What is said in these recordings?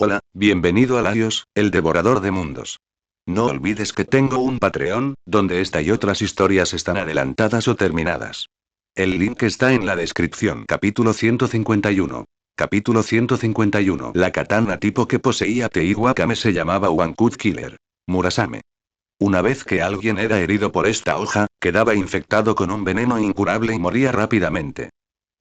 Hola, bienvenido a Laios, el devorador de mundos. No olvides que tengo un Patreon, donde esta y otras historias están adelantadas o terminadas. El link está en la descripción. Capítulo 151. Capítulo 151. La katana tipo que poseía Teigu Akame se llamaba One Cut Killer. Murasame. Una vez que alguien era herido por esta hoja, quedaba infectado con un veneno incurable y moría rápidamente.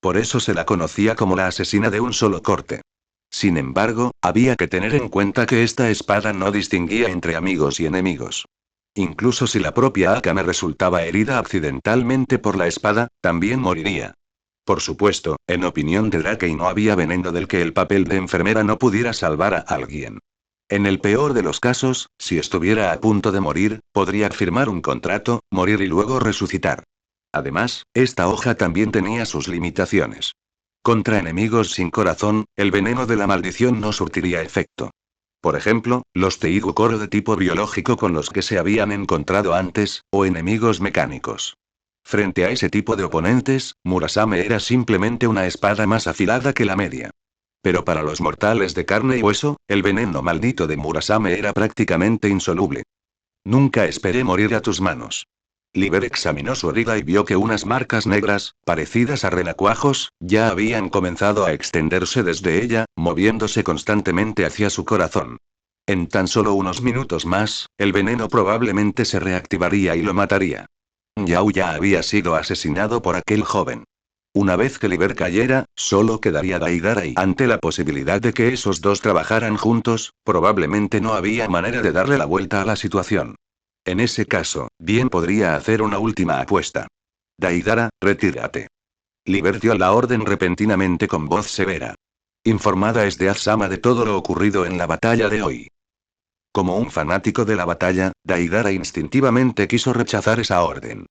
Por eso se la conocía como la asesina de un solo corte. Sin embargo, había que tener en cuenta que esta espada no distinguía entre amigos y enemigos. Incluso si la propia Akame resultaba herida accidentalmente por la espada, también moriría. Por supuesto, en opinión de Drakei no había veneno del que el papel de enfermera no pudiera salvar a alguien. En el peor de los casos, si estuviera a punto de morir, podría firmar un contrato, morir y luego resucitar. Además, esta hoja también tenía sus limitaciones. Contra enemigos sin corazón, el veneno de la maldición no surtiría efecto. Por ejemplo, los Teigu Koro de tipo biológico con los que se habían encontrado antes, o enemigos mecánicos. Frente a ese tipo de oponentes, Murasame era simplemente una espada más afilada que la media. Pero para los mortales de carne y hueso, el veneno maldito de Murasame era prácticamente insoluble. Nunca esperé morir a tus manos. Liber examinó su herida y vio que unas marcas negras, parecidas a renacuajos, ya habían comenzado a extenderse desde ella, moviéndose constantemente hacia su corazón. En tan solo unos minutos más, el veneno probablemente se reactivaría y lo mataría. Yao ya había sido asesinado por aquel joven. Una vez que Liber cayera, solo quedaría Daidara y ante la posibilidad de que esos dos trabajaran juntos, probablemente no había manera de darle la vuelta a la situación. En ese caso, bien podría hacer una última apuesta. Daidara, retírate. Liber dio la orden repentinamente con voz severa. Informada es de Asama de todo lo ocurrido en la batalla de hoy. Como un fanático de la batalla, Daidara instintivamente quiso rechazar esa orden.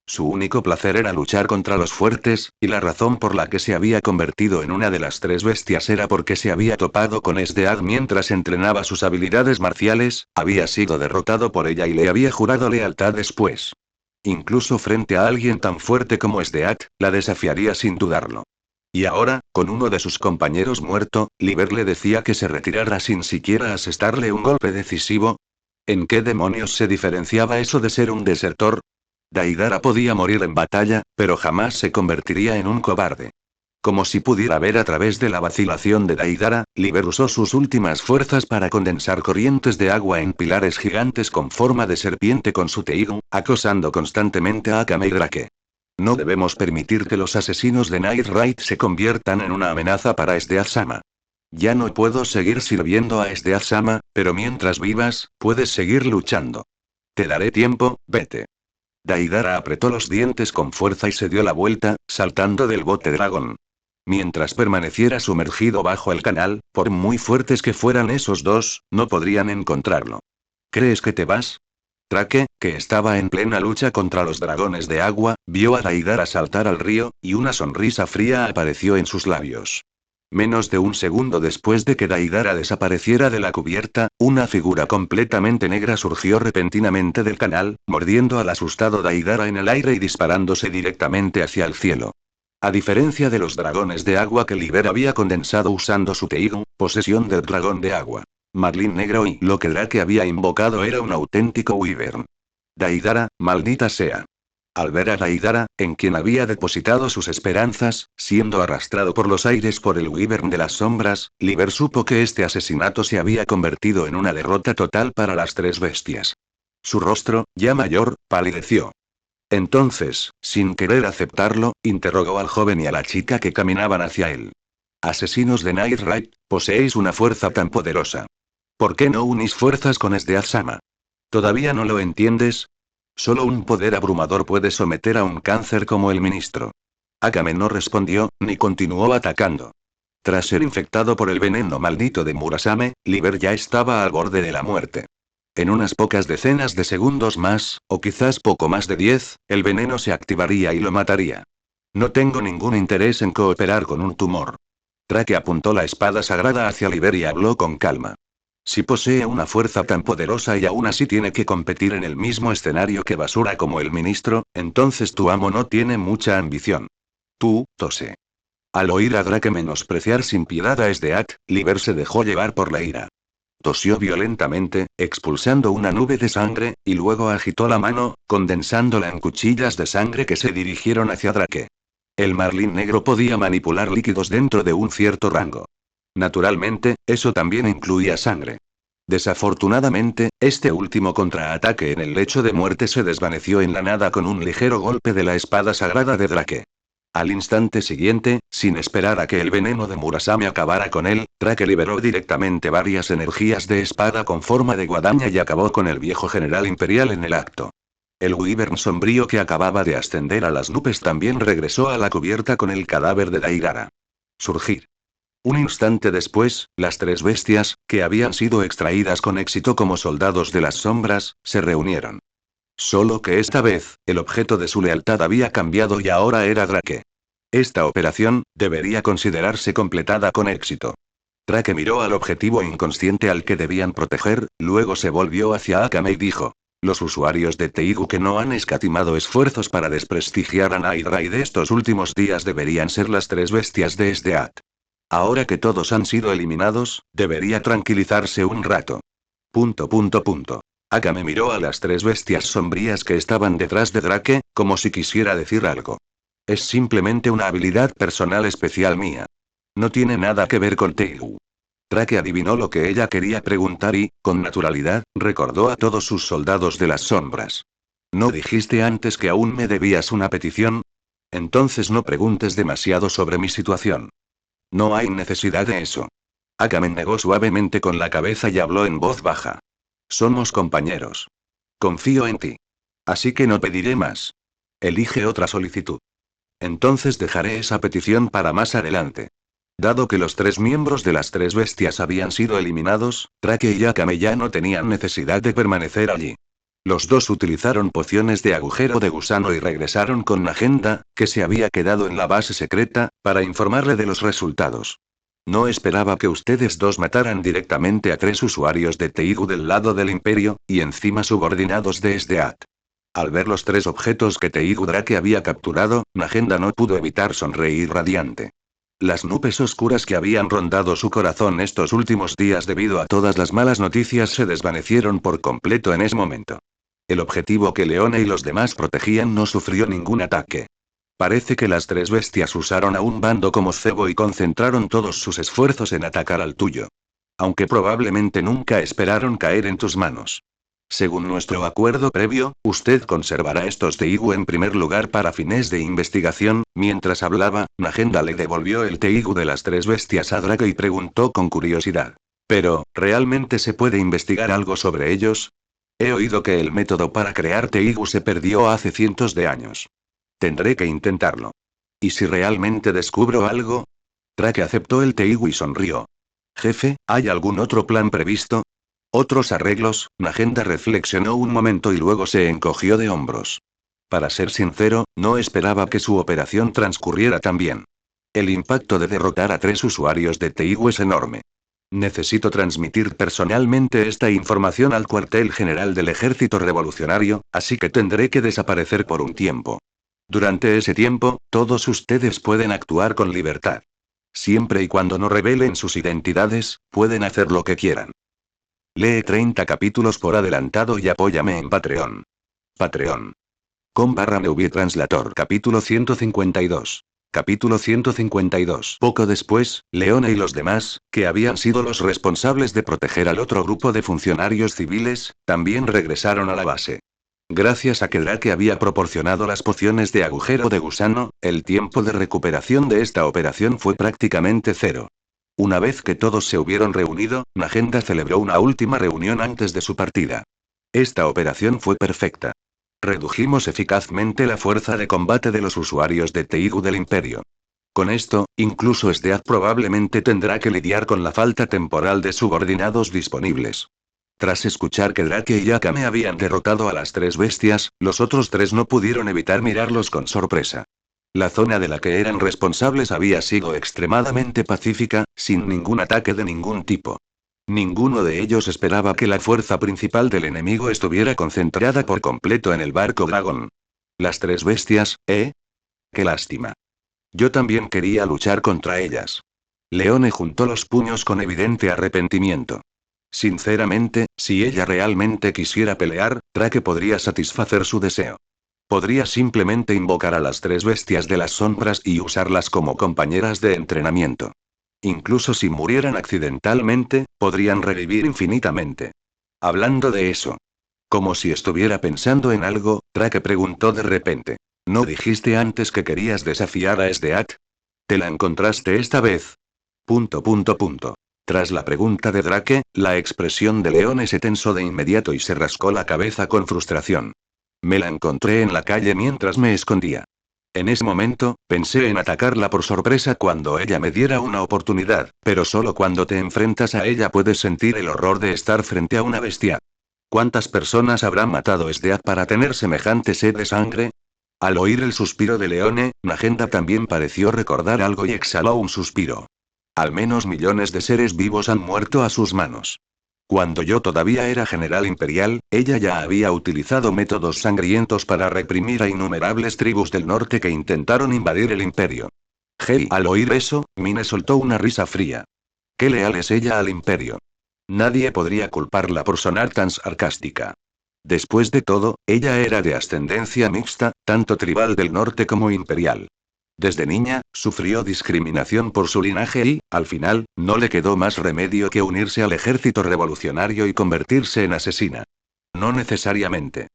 Su único placer era luchar contra los fuertes, y la razón por la que se había convertido en una de las tres bestias era porque se había topado con Esdead mientras entrenaba sus habilidades marciales, había sido derrotado por ella y le había jurado lealtad después. Incluso frente a alguien tan fuerte como Esdead, la desafiaría sin dudarlo. Y ahora, con uno de sus compañeros muerto, Liber le decía que se retirara sin siquiera asestarle un golpe decisivo. ¿En qué demonios se diferenciaba eso de ser un desertor? Daidara podía morir en batalla, pero jamás se convertiría en un cobarde. Como si pudiera ver a través de la vacilación de Daidara, Liber usó sus últimas fuerzas para condensar corrientes de agua en pilares gigantes con forma de serpiente con su Teigu, acosando constantemente a Akame y Drake. No debemos permitir que los asesinos de Night Raid se conviertan en una amenaza para Esdeath-sama. Ya no puedo seguir sirviendo a Esdeath-sama, pero mientras vivas, puedes seguir luchando. Te daré tiempo, vete. Daidara apretó los dientes con fuerza y se dio la vuelta, saltando del bote dragón. Mientras permaneciera sumergido bajo el canal, por muy fuertes que fueran esos dos, no podrían encontrarlo. ¿Crees que te vas? Drake, que estaba en plena lucha contra los dragones de agua, vio a Daidara saltar al río, y una sonrisa fría apareció en sus labios. Menos de un segundo después de que Daidara desapareciera de la cubierta, una figura completamente negra surgió repentinamente del canal, mordiendo al asustado Daidara en el aire y disparándose directamente hacia el cielo. A diferencia de los dragones de agua que Liber había condensado usando su Teigu, posesión del dragón de agua. Marlin negro y lo que Drake había invocado era un auténtico wyvern. Daidara, maldita sea. Al ver a Daidara, en quien había depositado sus esperanzas, siendo arrastrado por los aires por el wyvern de las sombras, Liber supo que este asesinato se había convertido en una derrota total para las tres bestias. Su rostro, ya mayor, palideció. Entonces, sin querer aceptarlo, interrogó al joven y a la chica que caminaban hacia él. Asesinos de Night Raid, poseéis una fuerza tan poderosa. ¿Por qué no unís fuerzas con Esdeath-sama? ¿Todavía no lo entiendes? Solo un poder abrumador puede someter a un cáncer como el ministro. Akame no respondió, ni continuó atacando. Tras ser infectado por el veneno maldito de Murasame, Liber ya estaba al borde de la muerte. En unas pocas decenas de segundos más, o quizás poco más de 10, el veneno se activaría y lo mataría. No tengo ningún interés en cooperar con un tumor. Drake apuntó la espada sagrada hacia Liber y habló con calma. Si posee una fuerza tan poderosa y aún así tiene que competir en el mismo escenario que basura como el ministro, entonces tu amo no tiene mucha ambición. Tú, tose. Al oír a Drake menospreciar sin piedad a Sdeat, Liber se dejó llevar por la ira. Tosió violentamente, expulsando una nube de sangre, y luego agitó la mano, condensándola en cuchillas de sangre que se dirigieron hacia Drake. El marlín negro podía manipular líquidos dentro de un cierto rango. Naturalmente, eso también incluía sangre. Desafortunadamente, este último contraataque en el lecho de muerte se desvaneció en la nada con un ligero golpe de la espada sagrada de Drake. Al instante siguiente, sin esperar a que el veneno de Murasame acabara con él, Drake liberó directamente varias energías de espada con forma de guadaña y acabó con el viejo general imperial en el acto. El Wyvern sombrío que acababa de ascender a las nubes también regresó a la cubierta con el cadáver de Daigara. Surgir. Un instante después, las tres bestias, que habían sido extraídas con éxito como soldados de las sombras, se reunieron. Solo que esta vez, el objeto de su lealtad había cambiado y ahora era Drake. Esta operación, debería considerarse completada con éxito. Drake miró al objetivo inconsciente al que debían proteger, luego se volvió hacia Akame y dijo: los usuarios de Teigu que no han escatimado esfuerzos para desprestigiar a Night Raid de estos últimos días deberían ser las tres bestias de Sdeat. Ahora que todos han sido eliminados, debería tranquilizarse un rato. Akame miró a las tres bestias sombrías que estaban detrás de Drake, como si quisiera decir algo. Es simplemente una habilidad personal especial mía. No tiene nada que ver con Teigu. Drake adivinó lo que ella quería preguntar y, con naturalidad, recordó a todos sus soldados de las sombras. ¿No dijiste antes que aún me debías una petición? Entonces no preguntes demasiado sobre mi situación. No hay necesidad de eso. Akame negó suavemente con la cabeza y habló en voz baja. Somos compañeros. Confío en ti. Así que no pediré más. Elige otra solicitud. Entonces dejaré esa petición para más adelante. Dado que los tres miembros de las tres bestias habían sido eliminados, Drake y Akame ya no tenían necesidad de permanecer allí. Los dos utilizaron pociones de agujero de gusano y regresaron con Nagenda, que se había quedado en la base secreta, para informarle de los resultados. No esperaba que ustedes dos mataran directamente a tres usuarios de Teigu del lado del Imperio, y encima subordinados de Sdeat. Al ver los tres objetos que Teigu Drake había capturado, Nagenda no pudo evitar sonreír radiante. Las nubes oscuras que habían rondado su corazón estos últimos días debido a todas las malas noticias se desvanecieron por completo en ese momento. El objetivo que Leone y los demás protegían no sufrió ningún ataque. Parece que las tres bestias usaron a un bando como cebo y concentraron todos sus esfuerzos en atacar al tuyo. Aunque probablemente nunca esperaron caer en tus manos. Según nuestro acuerdo previo, usted conservará estos Teigu en primer lugar para fines de investigación. Mientras hablaba, Nagenda le devolvió el Teigu de las tres bestias a Drake y preguntó con curiosidad. Pero, ¿realmente se puede investigar algo sobre ellos? He oído que el método para crear Teigu se perdió hace cientos de años. Tendré que intentarlo. ¿Y si realmente descubro algo? Drake aceptó el Teigu y sonrió. Jefe, ¿hay algún otro plan previsto? ¿Otros arreglos? Nagenda reflexionó un momento y luego se encogió de hombros. Para ser sincero, no esperaba que su operación transcurriera tan bien. El impacto de derrotar a tres usuarios de Teigu es enorme. Necesito transmitir personalmente esta información al cuartel general del Ejército Revolucionario, así que tendré que desaparecer por un tiempo. Durante ese tiempo, todos ustedes pueden actuar con libertad. Siempre y cuando no revelen sus identidades, pueden hacer lo que quieran. Lee 30 capítulos por adelantado y apóyame en Patreon. Patreon.com/movietranslator Capítulo 152. Capítulo 152. Poco después, Leone y los demás, que habían sido los responsables de proteger al otro grupo de funcionarios civiles, también regresaron a la base. Gracias a que Drake había proporcionado las pociones de agujero de gusano, el tiempo de recuperación de esta operación fue prácticamente cero. Una vez que todos se hubieron reunido, Nagenda celebró una última reunión antes de su partida. Esta operación fue perfecta. Redujimos eficazmente la fuerza de combate de los usuarios de Teigu del Imperio. Con esto, incluso Sdeat probablemente tendrá que lidiar con la falta temporal de subordinados disponibles. Tras escuchar que Drake y Akame habían derrotado a las tres bestias, los otros tres no pudieron evitar mirarlos con sorpresa. La zona de la que eran responsables había sido extremadamente pacífica, sin ningún ataque de ningún tipo. Ninguno de ellos esperaba que la fuerza principal del enemigo estuviera concentrada por completo en el barco dragón. Las tres bestias, ¿eh? ¡Qué lástima! Yo también quería luchar contra ellas. Leone juntó los puños con evidente arrepentimiento. Sinceramente, si ella realmente quisiera pelear, Drake podría satisfacer su deseo. Podría simplemente invocar a las tres bestias de las sombras y usarlas como compañeras de entrenamiento. Incluso si murieran accidentalmente, podrían revivir infinitamente. Hablando de eso. Como si estuviera pensando en algo, Drake preguntó de repente. ¿No dijiste antes que querías desafiar a Esdeath? ¿Te la encontraste esta vez? Punto. Tras la pregunta de Drake, la expresión de Leone se tensó de inmediato y se rascó la cabeza con frustración. Me la encontré en la calle mientras me escondía. En ese momento, pensé en atacarla por sorpresa cuando ella me diera una oportunidad, pero solo cuando te enfrentas a ella puedes sentir el horror de estar frente a una bestia. ¿Cuántas personas habrán matado Esdeath para tener semejante sed de sangre? Al oír el suspiro de Leone, Magenta también pareció recordar algo y exhaló un suspiro. Al menos millones de seres vivos han muerto a sus manos. Cuando yo todavía era general imperial, ella ya había utilizado métodos sangrientos para reprimir a innumerables tribus del norte que intentaron invadir el imperio. Hey, al oír eso, Mine soltó una risa fría. Qué leal es ella al imperio. Nadie podría culparla por sonar tan sarcástica. Después de todo, ella era de ascendencia mixta, tanto tribal del norte como imperial. Desde niña, sufrió discriminación por su linaje y, al final, no le quedó más remedio que unirse al ejército revolucionario y convertirse en asesina. No necesariamente.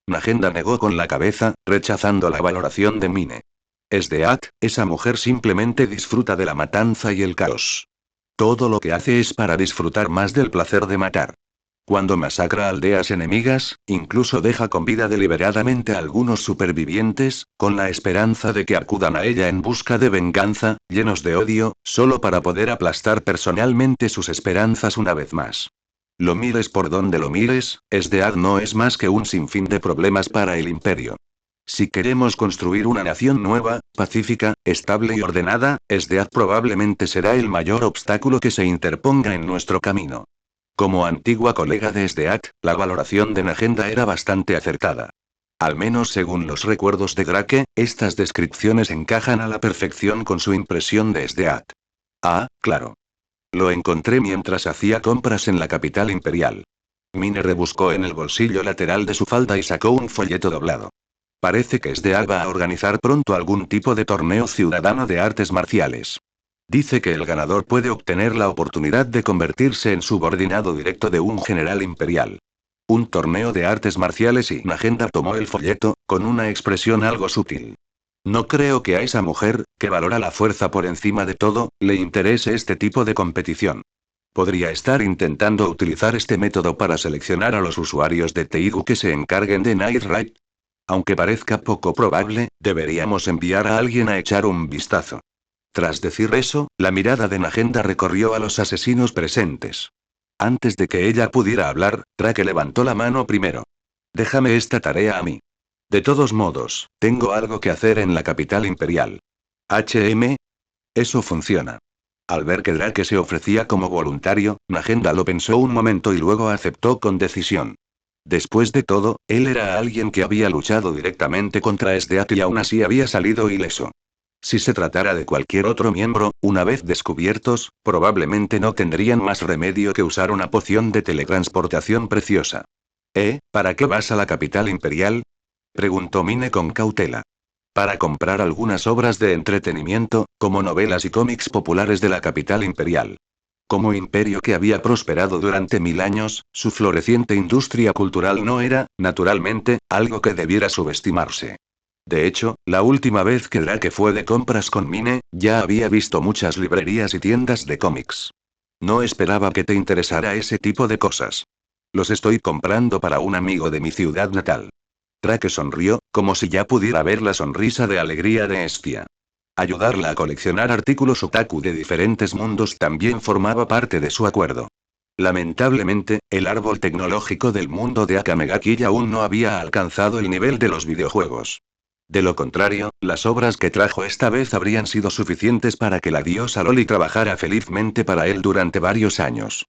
Magenta negó con la cabeza, rechazando la valoración de Mine. Esdeath, esa mujer simplemente disfruta de la matanza y el caos. Todo lo que hace es para disfrutar más del placer de matar. Cuando masacra aldeas enemigas, incluso deja con vida deliberadamente a algunos supervivientes, con la esperanza de que acudan a ella en busca de venganza, llenos de odio, solo para poder aplastar personalmente sus esperanzas una vez más. Lo mires por donde lo mires, Esdeath no es más que un sinfín de problemas para el imperio. Si queremos construir una nación nueva, pacífica, estable y ordenada, Esdeath probablemente será el mayor obstáculo que se interponga en nuestro camino. Como antigua colega de Esdeath, la valoración de Magenta era bastante acertada. Al menos según los recuerdos de Drake, estas descripciones encajan a la perfección con su impresión de Esdeath. Ah, claro. Lo encontré mientras hacía compras en la capital imperial. Mine rebuscó en el bolsillo lateral de su falda y sacó un folleto doblado. Parece que Esdeath va a organizar pronto algún tipo de torneo ciudadano de artes marciales. Dice que el ganador puede obtener la oportunidad de convertirse en subordinado directo de un general imperial. Un torneo de artes marciales y Magenta tomó el folleto, con una expresión algo sutil. No creo que a esa mujer, que valora la fuerza por encima de todo, le interese este tipo de competición. Podría estar intentando utilizar este método para seleccionar a los usuarios de Teigu que se encarguen de Night Raid. Aunque parezca poco probable, deberíamos enviar a alguien a echar un vistazo. Tras decir eso, la mirada de Magenta recorrió a los asesinos presentes. Antes de que ella pudiera hablar, Drake levantó la mano primero. Déjame esta tarea a mí. De todos modos, tengo algo que hacer en la capital imperial. Eso funciona. Al ver que Drake se ofrecía como voluntario, Magenta lo pensó un momento y luego aceptó con decisión. Después de todo, él era alguien que había luchado directamente contra Esdeath y aún así había salido ileso. Si se tratara de cualquier otro miembro, una vez descubiertos, probablemente no tendrían más remedio que usar una poción de teletransportación preciosa. ¿Para qué vas a la capital imperial? Preguntó Mine con cautela. Para comprar algunas obras de entretenimiento, como novelas y cómics populares de la capital imperial. Como imperio que había prosperado durante 1000 años, su floreciente industria cultural no era, naturalmente, algo que debiera subestimarse. De hecho, la última vez que Drake fue de compras con Mine, ya había visto muchas librerías y tiendas de cómics. No esperaba que te interesara ese tipo de cosas. Los estoy comprando para un amigo de mi ciudad natal. Drake sonrió, como si ya pudiera ver la sonrisa de alegría de Estia. Ayudarla a coleccionar artículos otaku de diferentes mundos también formaba parte de su acuerdo. Lamentablemente, el árbol tecnológico del mundo de Akamegaki aún no había alcanzado el nivel de los videojuegos. De lo contrario, las obras que trajo esta vez habrían sido suficientes para que la diosa Loli trabajara felizmente para él durante varios años.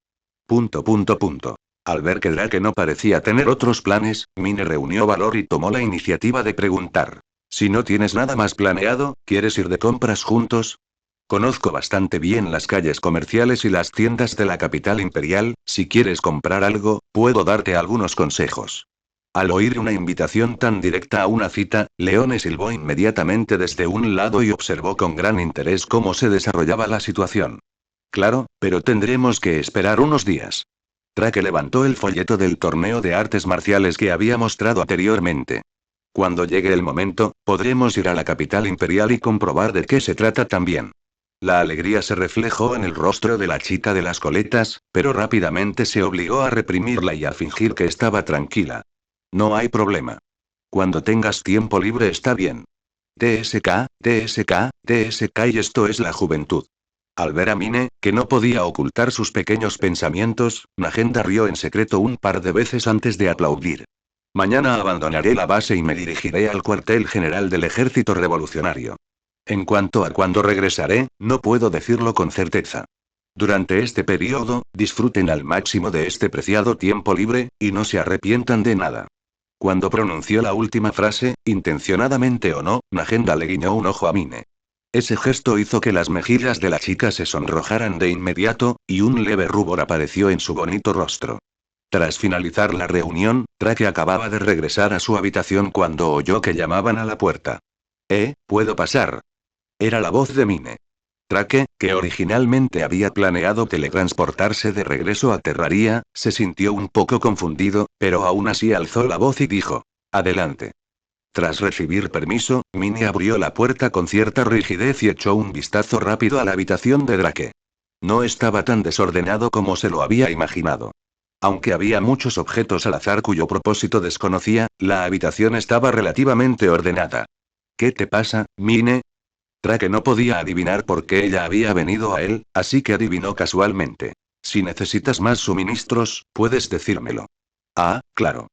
Al ver que Drake no parecía tener otros planes, Mine reunió valor y tomó la iniciativa de preguntar. Si no tienes nada más planeado, ¿quieres ir de compras juntos? Conozco bastante bien las calles comerciales y las tiendas de la capital imperial. Si quieres comprar algo, puedo darte algunos consejos. Al oír una invitación tan directa a una cita, Leone silbó inmediatamente desde un lado y observó con gran interés cómo se desarrollaba la situación. Claro, pero tendremos que esperar unos días. Traque levantó el folleto del torneo de artes marciales que había mostrado anteriormente. Cuando llegue el momento, podremos ir a la capital imperial y comprobar de qué se trata también. La alegría se reflejó en el rostro de la chica de las coletas, pero rápidamente se obligó a reprimirla y a fingir que estaba tranquila. No hay problema. Cuando tengas tiempo libre está bien. TSK, TSK, TSK y esto es la juventud. Al ver a Mine, que no podía ocultar sus pequeños pensamientos, Magenda rió en secreto un par de veces antes de aplaudir. Mañana abandonaré la base y me dirigiré al cuartel general del ejército revolucionario. En cuanto a cuándo regresaré, no puedo decirlo con certeza. Durante este periodo, disfruten al máximo de este preciado tiempo libre, y no se arrepientan de nada. Cuando pronunció la última frase, intencionadamente o no, Magenda le guiñó un ojo a Mine. Ese gesto hizo que las mejillas de la chica se sonrojaran de inmediato, y un leve rubor apareció en su bonito rostro. Tras finalizar la reunión, Traque acababa de regresar a su habitación cuando oyó que llamaban a la puerta. ¿Puedo pasar? Era la voz de Mine. Traque, que originalmente había planeado teletransportarse de regreso a Terraria, se sintió un poco confundido, pero aún así alzó la voz y dijo: Adelante. Tras recibir permiso, Mine abrió la puerta con cierta rigidez y echó un vistazo rápido a la habitación de Drake. No estaba tan desordenado como se lo había imaginado. Aunque había muchos objetos al azar cuyo propósito desconocía, la habitación estaba relativamente ordenada. ¿Qué te pasa, Mine? Drake no podía adivinar por qué ella había venido a él, así que adivinó casualmente. Si necesitas más suministros, puedes decírmelo. Ah, claro.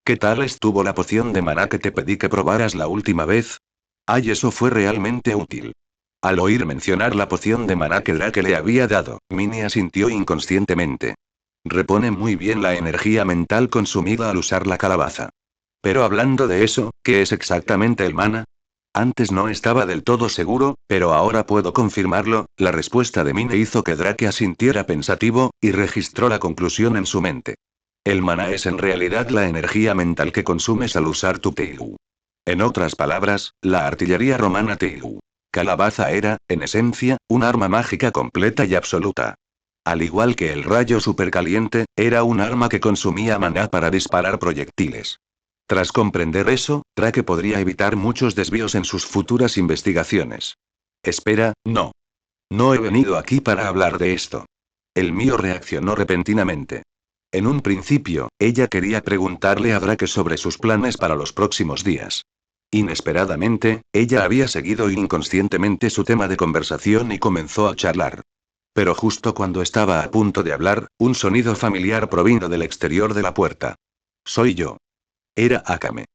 ¿Qué tal estuvo la poción de maná que te pedí que probaras la última vez? Ay, eso fue realmente útil. Al oír mencionar la poción de maná que Drake le había dado, Minnie asintió inconscientemente. Repone muy bien la energía mental consumida al usar la calabaza. Pero hablando de eso, ¿qué es exactamente el maná? Antes no estaba del todo seguro, pero ahora puedo confirmarlo. La respuesta de Mine hizo que Drake asintiera pensativo, y registró la conclusión en su mente. El maná es en realidad la energía mental que consumes al usar tu Teigu. En otras palabras, la artillería romana Teigu. Calabaza era, en esencia, un arma mágica completa y absoluta. Al igual que el rayo supercaliente, era un arma que consumía maná para disparar proyectiles. Tras comprender eso, Drake podría evitar muchos desvíos en sus futuras investigaciones. Espera, no. No he venido aquí para hablar de esto. El mío reaccionó repentinamente. En un principio, ella quería preguntarle a Drake sobre sus planes para los próximos días. Inesperadamente, ella había seguido inconscientemente su tema de conversación y comenzó a charlar. Pero justo cuando estaba a punto de hablar, un sonido familiar provino del exterior de la puerta. Soy yo. Era Akame.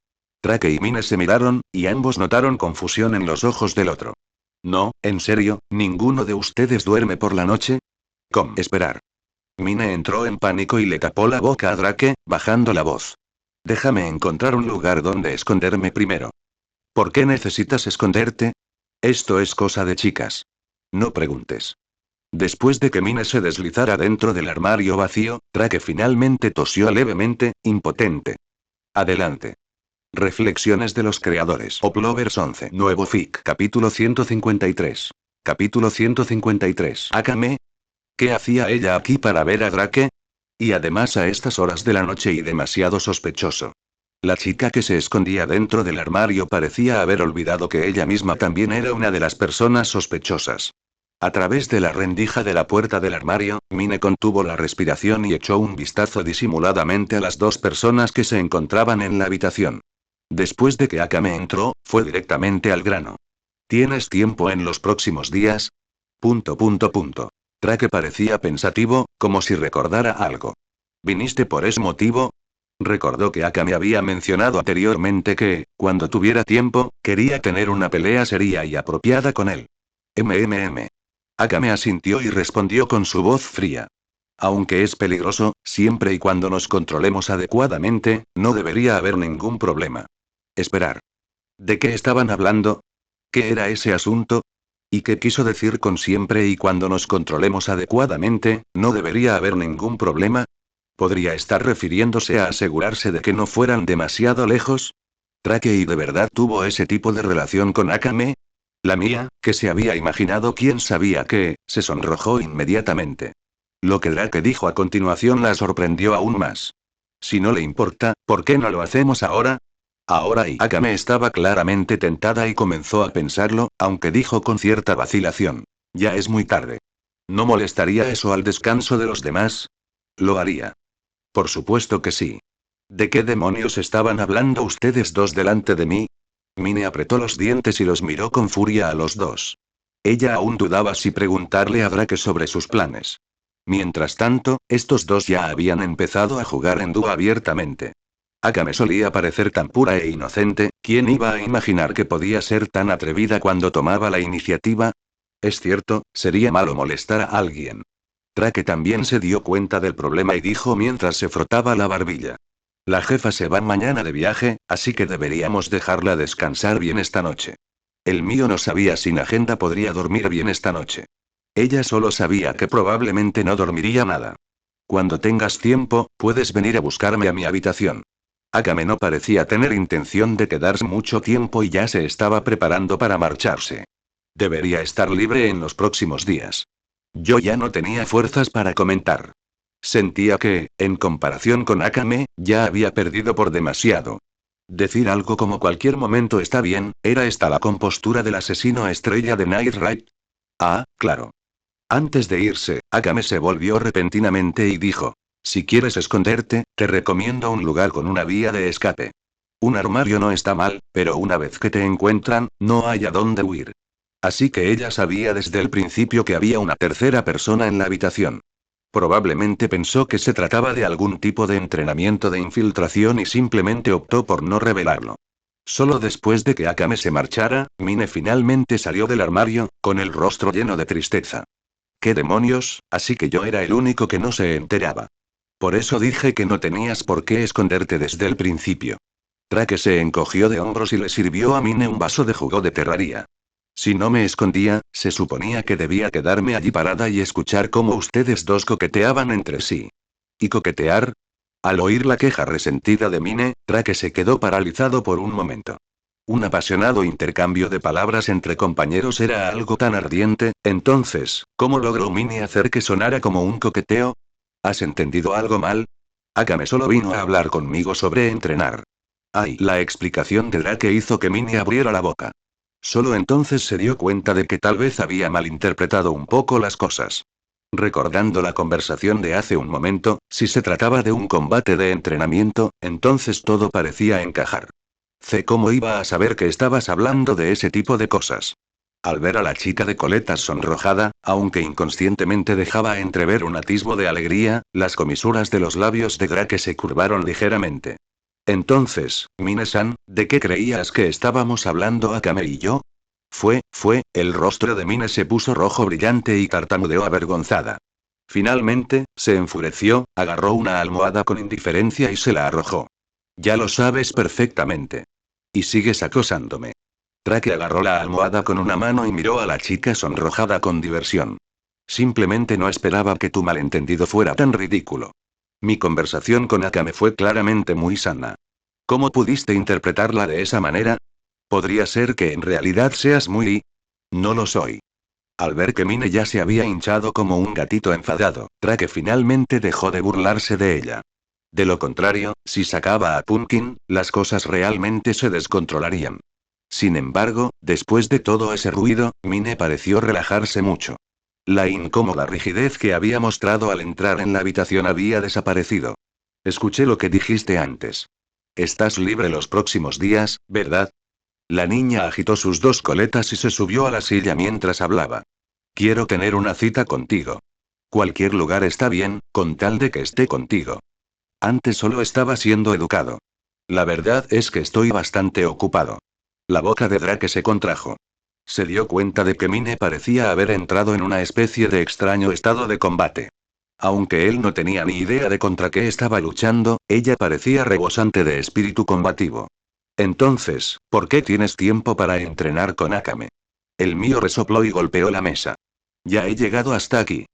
Drake y Mine se miraron, y ambos notaron confusión en los ojos del otro. No, en serio, ¿ninguno de ustedes duerme por la noche? ¿Cómo? Esperar. Mine entró en pánico y le tapó la boca a Drake, bajando la voz. Déjame encontrar un lugar donde esconderme primero. ¿Por qué necesitas esconderte? Esto es cosa de chicas. No preguntes. Después de que Mine se deslizara dentro del armario vacío, Drake finalmente tosió levemente, impotente. Adelante. Reflexiones de los creadores. Oplovers 11. Nuevo fic. Capítulo 153. Capítulo 153. Akame. ¿Qué hacía ella aquí para ver a Drake? Y además a estas horas de la noche y demasiado sospechoso. La chica que se escondía dentro del armario parecía haber olvidado que ella misma también era una de las personas sospechosas. A través de la rendija de la puerta del armario, Mine contuvo la respiración y echó un vistazo disimuladamente a las dos personas que se encontraban en la habitación. Después de que Akame entró, fue directamente al grano. ¿Tienes tiempo en los próximos días? Drake parecía pensativo, como si recordara algo. ¿Viniste por ese motivo? Recordó que Akame había mencionado anteriormente que, cuando tuviera tiempo, quería tener una pelea seria y apropiada con él. Akame asintió y respondió con su voz fría. Aunque es peligroso, siempre y cuando nos controlemos adecuadamente, no debería haber ningún problema. Esperar. ¿De qué estaban hablando? ¿Qué era ese asunto? ¿Y qué quiso decir con siempre y cuando nos controlemos adecuadamente, no debería haber ningún problema? ¿Podría estar refiriéndose a asegurarse de que no fueran demasiado lejos? ¿Trackey de verdad tuvo ese tipo de relación con Akame? La mía, que se había imaginado quién sabía qué, se sonrojó inmediatamente. Lo que Drake dijo a continuación la sorprendió aún más. Si no le importa, ¿por qué no lo hacemos ahora? Ahora y Akame estaba claramente tentada y comenzó a pensarlo, aunque dijo con cierta vacilación. Ya es muy tarde. ¿No molestaría eso al descanso de los demás? Lo haría. Por supuesto que sí. ¿De qué demonios estaban hablando ustedes dos delante de mí? Mine apretó los dientes y los miró con furia a los dos. Ella aún dudaba si preguntarle a Drake sobre sus planes. Mientras tanto, estos dos ya habían empezado a jugar en dúo abiertamente. Akame solía parecer tan pura e inocente, ¿quién iba a imaginar que podía ser tan atrevida cuando tomaba la iniciativa? Es cierto, sería malo molestar a alguien. Drake también se dio cuenta del problema y dijo mientras se frotaba la barbilla. La jefa se va mañana de viaje, así que deberíamos dejarla descansar bien esta noche. El mío no sabía si Agenda podría dormir bien esta noche. Ella solo sabía que probablemente no dormiría nada. Cuando tengas tiempo, puedes venir a buscarme a mi habitación. Akame no parecía tener intención de quedarse mucho tiempo y ya se estaba preparando para marcharse. Debería estar libre en los próximos días. Yo ya no tenía fuerzas para comentar. Sentía que, en comparación con Akame, ya había perdido por demasiado. Decir algo como cualquier momento está bien, ¿era esta la compostura del asesino estrella de Night Ride? Ah, claro. Antes de irse, Akame se volvió repentinamente y dijo. Si quieres esconderte, te recomiendo un lugar con una vía de escape. Un armario no está mal, pero una vez que te encuentran, no hay a dónde huir. Así que ella sabía desde el principio que había una tercera persona en la habitación. Probablemente pensó que se trataba de algún tipo de entrenamiento de infiltración y simplemente optó por no revelarlo. Solo después de que Akame se marchara, Mine finalmente salió del armario, con el rostro lleno de tristeza. ¿Qué demonios? Así que yo era el único que no se enteraba. Por eso dije que no tenías por qué esconderte desde el principio. Drake se encogió de hombros y le sirvió a Mine un vaso de jugo de terraría. Si no me escondía, se suponía que debía quedarme allí parada y escuchar cómo ustedes dos coqueteaban entre sí. ¿Y coquetear? Al oír la queja resentida de Mine, Drake se quedó paralizado por un momento. Un apasionado intercambio de palabras entre compañeros era algo tan ardiente, entonces, ¿cómo logró Mine hacer que sonara como un coqueteo? ¿Has entendido algo mal? Akame solo vino a hablar conmigo sobre entrenar. Ay, la explicación de Drake hizo que Mine abriera la boca. Solo entonces se dio cuenta de que tal vez había malinterpretado un poco las cosas. Recordando la conversación de hace un momento, si se trataba de un combate de entrenamiento, entonces todo parecía encajar. ¿Cómo iba a saber que estabas hablando de ese tipo de cosas? Al ver a la chica de coletas sonrojada, aunque inconscientemente dejaba entrever un atisbo de alegría, las comisuras de los labios de Drake se curvaron ligeramente. Entonces, Mine-san, ¿de qué creías que estábamos hablando Akame y yo? El rostro de Mine se puso rojo brillante y tartamudeó avergonzada. Finalmente, se enfureció, agarró una almohada con indiferencia y se la arrojó. Ya lo sabes perfectamente. Y sigues acosándome. Drake agarró la almohada con una mano y miró a la chica sonrojada con diversión. Simplemente no esperaba que tu malentendido fuera tan ridículo. Mi conversación con Akame fue claramente muy sana. ¿Cómo pudiste interpretarla de esa manera? ¿Podría ser que en realidad seas muy... No lo soy. Al ver que Mine ya se había hinchado como un gatito enfadado, Drake finalmente dejó de burlarse de ella. De lo contrario, si sacaba a Pumpkin, las cosas realmente se descontrolarían. Sin embargo, después de todo ese ruido, Mine pareció relajarse mucho. La incómoda rigidez que había mostrado al entrar en la habitación había desaparecido. Escuché lo que dijiste antes. Estás libre los próximos días, ¿verdad? La niña agitó sus dos coletas y se subió a la silla mientras hablaba. Quiero tener una cita contigo. Cualquier lugar está bien, con tal de que esté contigo. Antes solo estaba siendo educado. La verdad es que estoy bastante ocupado. La boca de Drake se contrajo. Se dio cuenta de que Mine parecía haber entrado en una especie de extraño estado de combate. Aunque él no tenía ni idea de contra qué estaba luchando, ella parecía rebosante de espíritu combativo. Entonces, ¿por qué tienes tiempo para entrenar con Akame? El mío resopló y golpeó la mesa. Ya he llegado hasta aquí.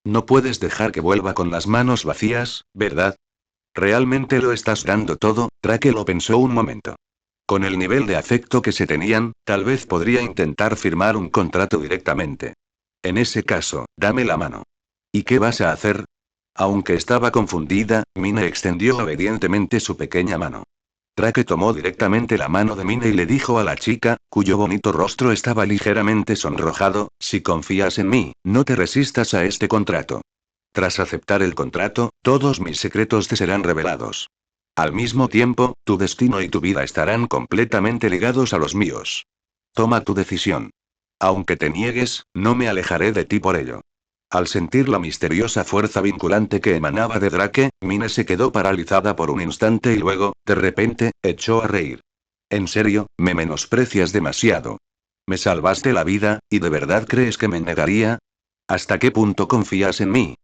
No puedes dejar que vuelva con las manos vacías, ¿verdad? ¿Realmente lo estás dando todo? Drake lo pensó un momento. Con el nivel de afecto que se tenían, tal vez podría intentar firmar un contrato directamente. En ese caso, dame la mano. ¿Y qué vas a hacer? Aunque estaba confundida, Mine extendió obedientemente su pequeña mano. Drake tomó directamente la mano de Mine y le dijo a la chica, cuyo bonito rostro estaba ligeramente sonrojado, si confías en mí, no te resistas a este contrato. Tras aceptar el contrato, todos mis secretos te serán revelados. Al mismo tiempo, tu destino y tu vida estarán completamente ligados a los míos. Toma tu decisión. Aunque te niegues, no me alejaré de ti por ello. Al sentir la misteriosa fuerza vinculante que emanaba de Drake, Mine se quedó paralizada por un instante y luego, de repente, echó a reír. En serio, me menosprecias demasiado. Me salvaste la vida, ¿y de verdad crees que me negaría? ¿Hasta qué punto confías en mí?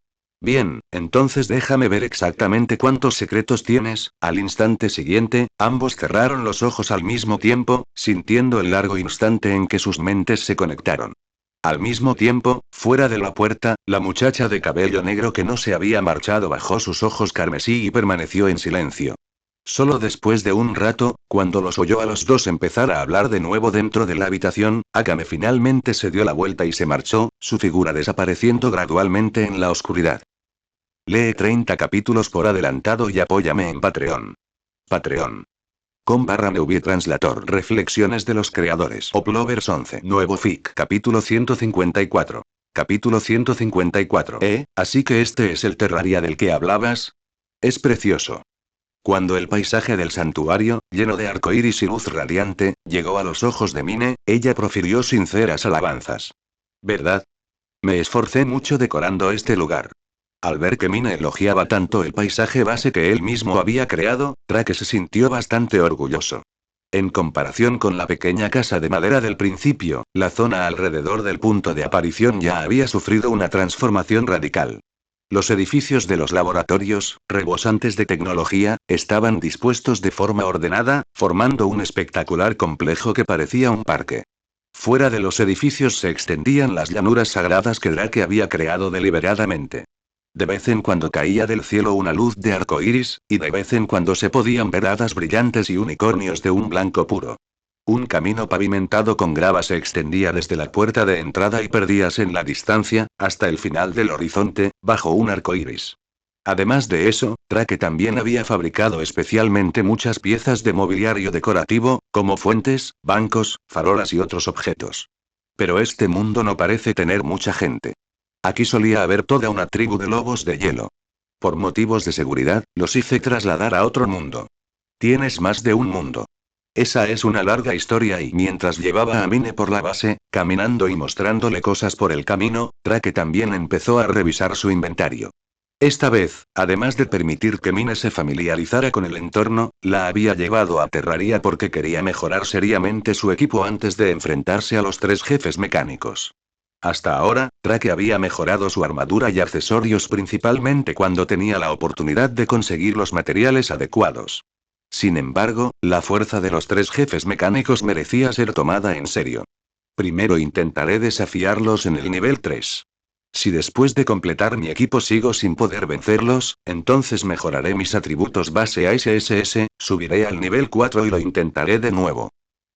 Bien, entonces déjame ver exactamente cuántos secretos tienes. Al instante siguiente, ambos cerraron los ojos al mismo tiempo, sintiendo el largo instante en que sus mentes se conectaron. Al mismo tiempo, fuera de la puerta, la muchacha de cabello negro que no se había marchado bajó sus ojos carmesí y permaneció en silencio. Solo después de un rato, cuando los oyó a los dos empezar a hablar de nuevo dentro de la habitación, Akame finalmente se dio la vuelta y se marchó, su figura desapareciendo gradualmente en la oscuridad. Lee 30 capítulos por adelantado y apóyame en Patreon. Patreon. Com/Neuvi Translator. Reflexiones de los creadores. Uplovers 11. Nuevo fic. Capítulo 154. Capítulo 154. Así que este es el Terraria del que hablabas. Es precioso. Cuando el paisaje del santuario, lleno de arcoíris y luz radiante, llegó a los ojos de Mine, ella profirió sinceras alabanzas. ¿Verdad? Me esforcé mucho decorando este lugar. Al ver que Mine elogiaba tanto el paisaje base que él mismo había creado, Drake se sintió bastante orgulloso. En comparación con la pequeña casa de madera del principio, la zona alrededor del punto de aparición ya había sufrido una transformación radical. Los edificios de los laboratorios, rebosantes de tecnología, estaban dispuestos de forma ordenada, formando un espectacular complejo que parecía un parque. Fuera de los edificios se extendían las llanuras sagradas que Drake había creado deliberadamente. De vez en cuando caía del cielo una luz de arco iris, y de vez en cuando se podían ver hadas brillantes y unicornios de un blanco puro. Un camino pavimentado con grava se extendía desde la puerta de entrada y perdíase en la distancia, hasta el final del horizonte, bajo un arco iris. Además de eso, Drake también había fabricado especialmente muchas piezas de mobiliario decorativo, como fuentes, bancos, farolas y otros objetos. Pero este mundo no parece tener mucha gente. Aquí solía haber toda una tribu de lobos de hielo. Por motivos de seguridad, los hice trasladar a otro mundo. Tienes más de un mundo. Esa es una larga historia y mientras llevaba a Mine por la base, caminando y mostrándole cosas por el camino, Drake también empezó a revisar su inventario. Esta vez, además de permitir que Mine se familiarizara con el entorno, la había llevado a Terraria porque quería mejorar seriamente su equipo antes de enfrentarse a los 3 jefes mecánicos. Hasta ahora, Drake había mejorado su armadura y accesorios principalmente cuando tenía la oportunidad de conseguir los materiales adecuados. Sin embargo, la fuerza de los 3 jefes mecánicos merecía ser tomada en serio. Primero intentaré desafiarlos en el nivel 3. Si después de completar mi equipo sigo sin poder vencerlos, entonces mejoraré mis atributos base a SSS, subiré al nivel 4 y lo intentaré de nuevo.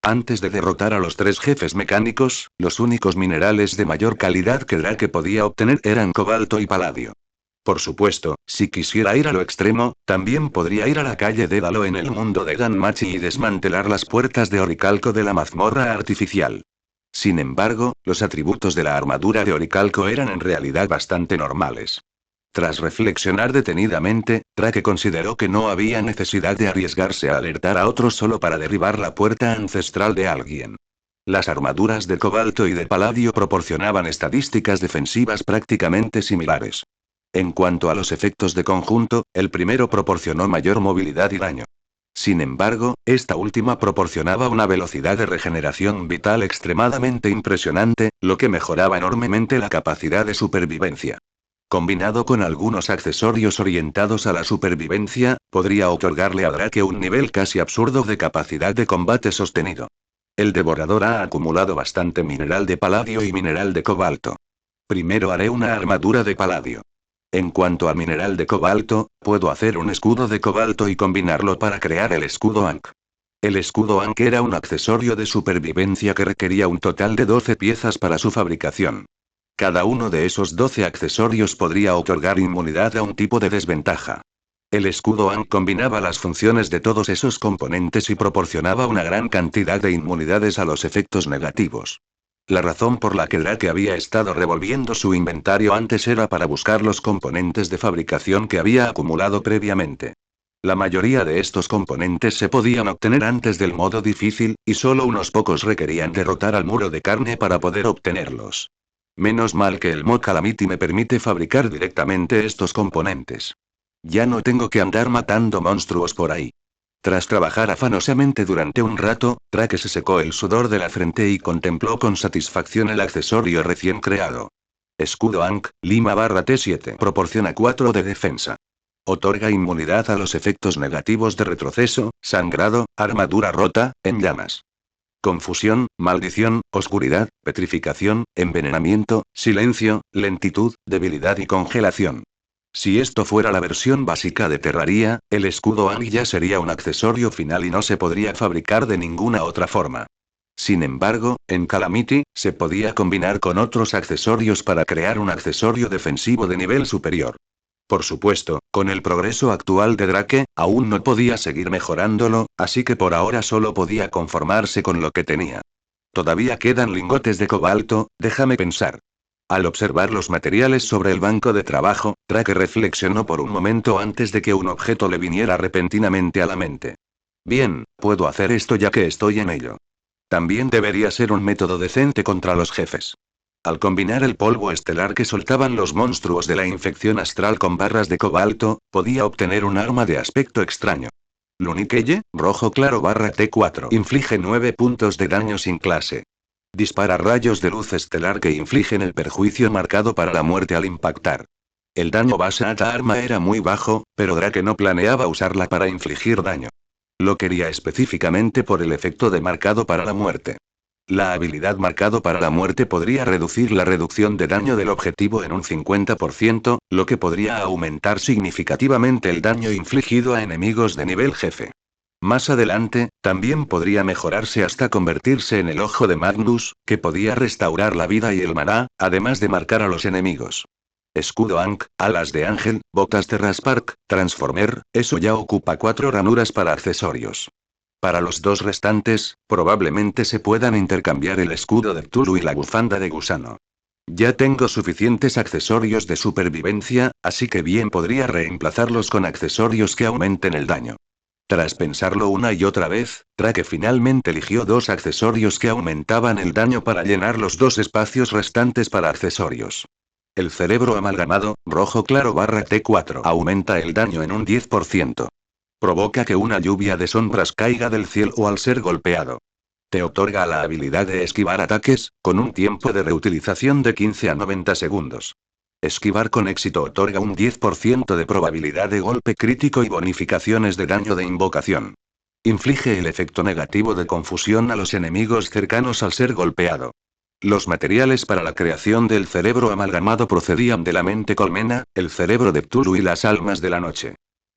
Antes de derrotar a los 3 jefes mecánicos, los únicos minerales de mayor calidad que Drake podía obtener eran cobalto y paladio. Por supuesto, si quisiera ir a lo extremo, también podría ir a la calle Dédalo en el mundo de Danmachi y desmantelar las puertas de oricalco de la mazmorra artificial. Sin embargo, los atributos de la armadura de oricalco eran en realidad bastante normales. Tras reflexionar detenidamente, Drake consideró que no había necesidad de arriesgarse a alertar a otros solo para derribar la puerta ancestral de alguien. Las armaduras de cobalto y de paladio proporcionaban estadísticas defensivas prácticamente similares. En cuanto a los efectos de conjunto, el primero proporcionó mayor movilidad y daño. Sin embargo, esta última proporcionaba una velocidad de regeneración vital extremadamente impresionante, lo que mejoraba enormemente la capacidad de supervivencia. combinado con algunos accesorios orientados a la supervivencia, podría otorgarle a Drake un nivel casi absurdo de capacidad de combate sostenido. El devorador ha acumulado bastante mineral de paladio y mineral de cobalto. Primero haré una armadura de paladio. En cuanto al mineral de cobalto, puedo hacer un escudo de cobalto y combinarlo para crear el escudo Ankh. El escudo Ankh era un accesorio de supervivencia que requería un total de 12 piezas para su fabricación. Cada uno de esos 12 accesorios podría otorgar inmunidad a un tipo de desventaja. El escudo Ankh combinaba las funciones de todos esos componentes y proporcionaba una gran cantidad de inmunidades a los efectos negativos. La razón por la que Drake había estado revolviendo su inventario antes era para buscar los componentes de fabricación que había acumulado previamente. La mayoría de estos componentes se podían obtener antes del modo difícil, y solo unos pocos requerían derrotar al muro de carne para poder obtenerlos. Menos mal que el mod Calamity me permite fabricar directamente estos componentes. Ya no tengo que andar matando monstruos por ahí. Tras trabajar afanosamente durante un rato, Drake se secó el sudor de la frente y contempló con satisfacción el accesorio recién creado. Escudo Ankh, Lima/T7. Proporciona 4 de defensa. Otorga inmunidad a los efectos negativos de retroceso, sangrado, armadura rota, en llamas. Confusión, maldición, oscuridad, petrificación, envenenamiento, silencio, lentitud, debilidad y congelación. Si esto fuera la versión básica de Terraria, el escudo Ankh ya sería un accesorio final y no se podría fabricar de ninguna otra forma. Sin embargo, en Calamity, se podía combinar con otros accesorios para crear un accesorio defensivo de nivel superior. Por supuesto, con el progreso actual de Drake, aún no podía seguir mejorándolo, así que por ahora solo podía conformarse con lo que tenía. Todavía quedan lingotes de cobalto, déjame pensar. Al observar los materiales sobre el banco de trabajo, Drake reflexionó por un momento antes de que un objeto le viniera repentinamente a la mente. Bien, puedo hacer esto ya que estoy en ello. También debería ser un método decente contra los jefes. Al combinar el polvo estelar que soltaban los monstruos de la infección astral con barras de cobalto, podía obtener un arma de aspecto extraño. Lunikeye, rojo claro /T4. Inflige 9 puntos de daño sin clase. Dispara rayos de luz estelar que infligen el perjuicio marcado para la muerte al impactar. El daño base a esta arma era muy bajo, pero Drake no planeaba usarla para infligir daño. Lo quería específicamente por el efecto de marcado para la muerte. La habilidad marcado para la muerte podría reducir la reducción de daño del objetivo en un 50%, lo que podría aumentar significativamente el daño infligido a enemigos de nivel jefe. Más adelante, también podría mejorarse hasta convertirse en el ojo de Magnus, que podía restaurar la vida y el maná, además de marcar a los enemigos. Escudo Ankh, alas de ángel, botas Terraspark, Transformer, eso ya ocupa 4 ranuras para accesorios. Para los dos restantes, probablemente se puedan intercambiar el escudo de Cthulhu y la bufanda de gusano. Ya tengo suficientes accesorios de supervivencia, así que bien podría reemplazarlos con accesorios que aumenten el daño. Tras pensarlo una y otra vez, Drake finalmente eligió 2 accesorios que aumentaban el daño para llenar los 2 espacios restantes para accesorios. El cerebro amalgamado, rojo claro /T4, aumenta el daño en un 10%. Provoca que una lluvia de sombras caiga del cielo al ser golpeado. Te otorga la habilidad de esquivar ataques, con un tiempo de reutilización de 15 a 90 segundos. Esquivar con éxito otorga un 10% de probabilidad de golpe crítico y bonificaciones de daño de invocación. Inflige el efecto negativo de confusión a los enemigos cercanos al ser golpeado. Los materiales para la creación del cerebro amalgamado procedían de la mente colmena, el cerebro de Cthulhu y las almas de la noche.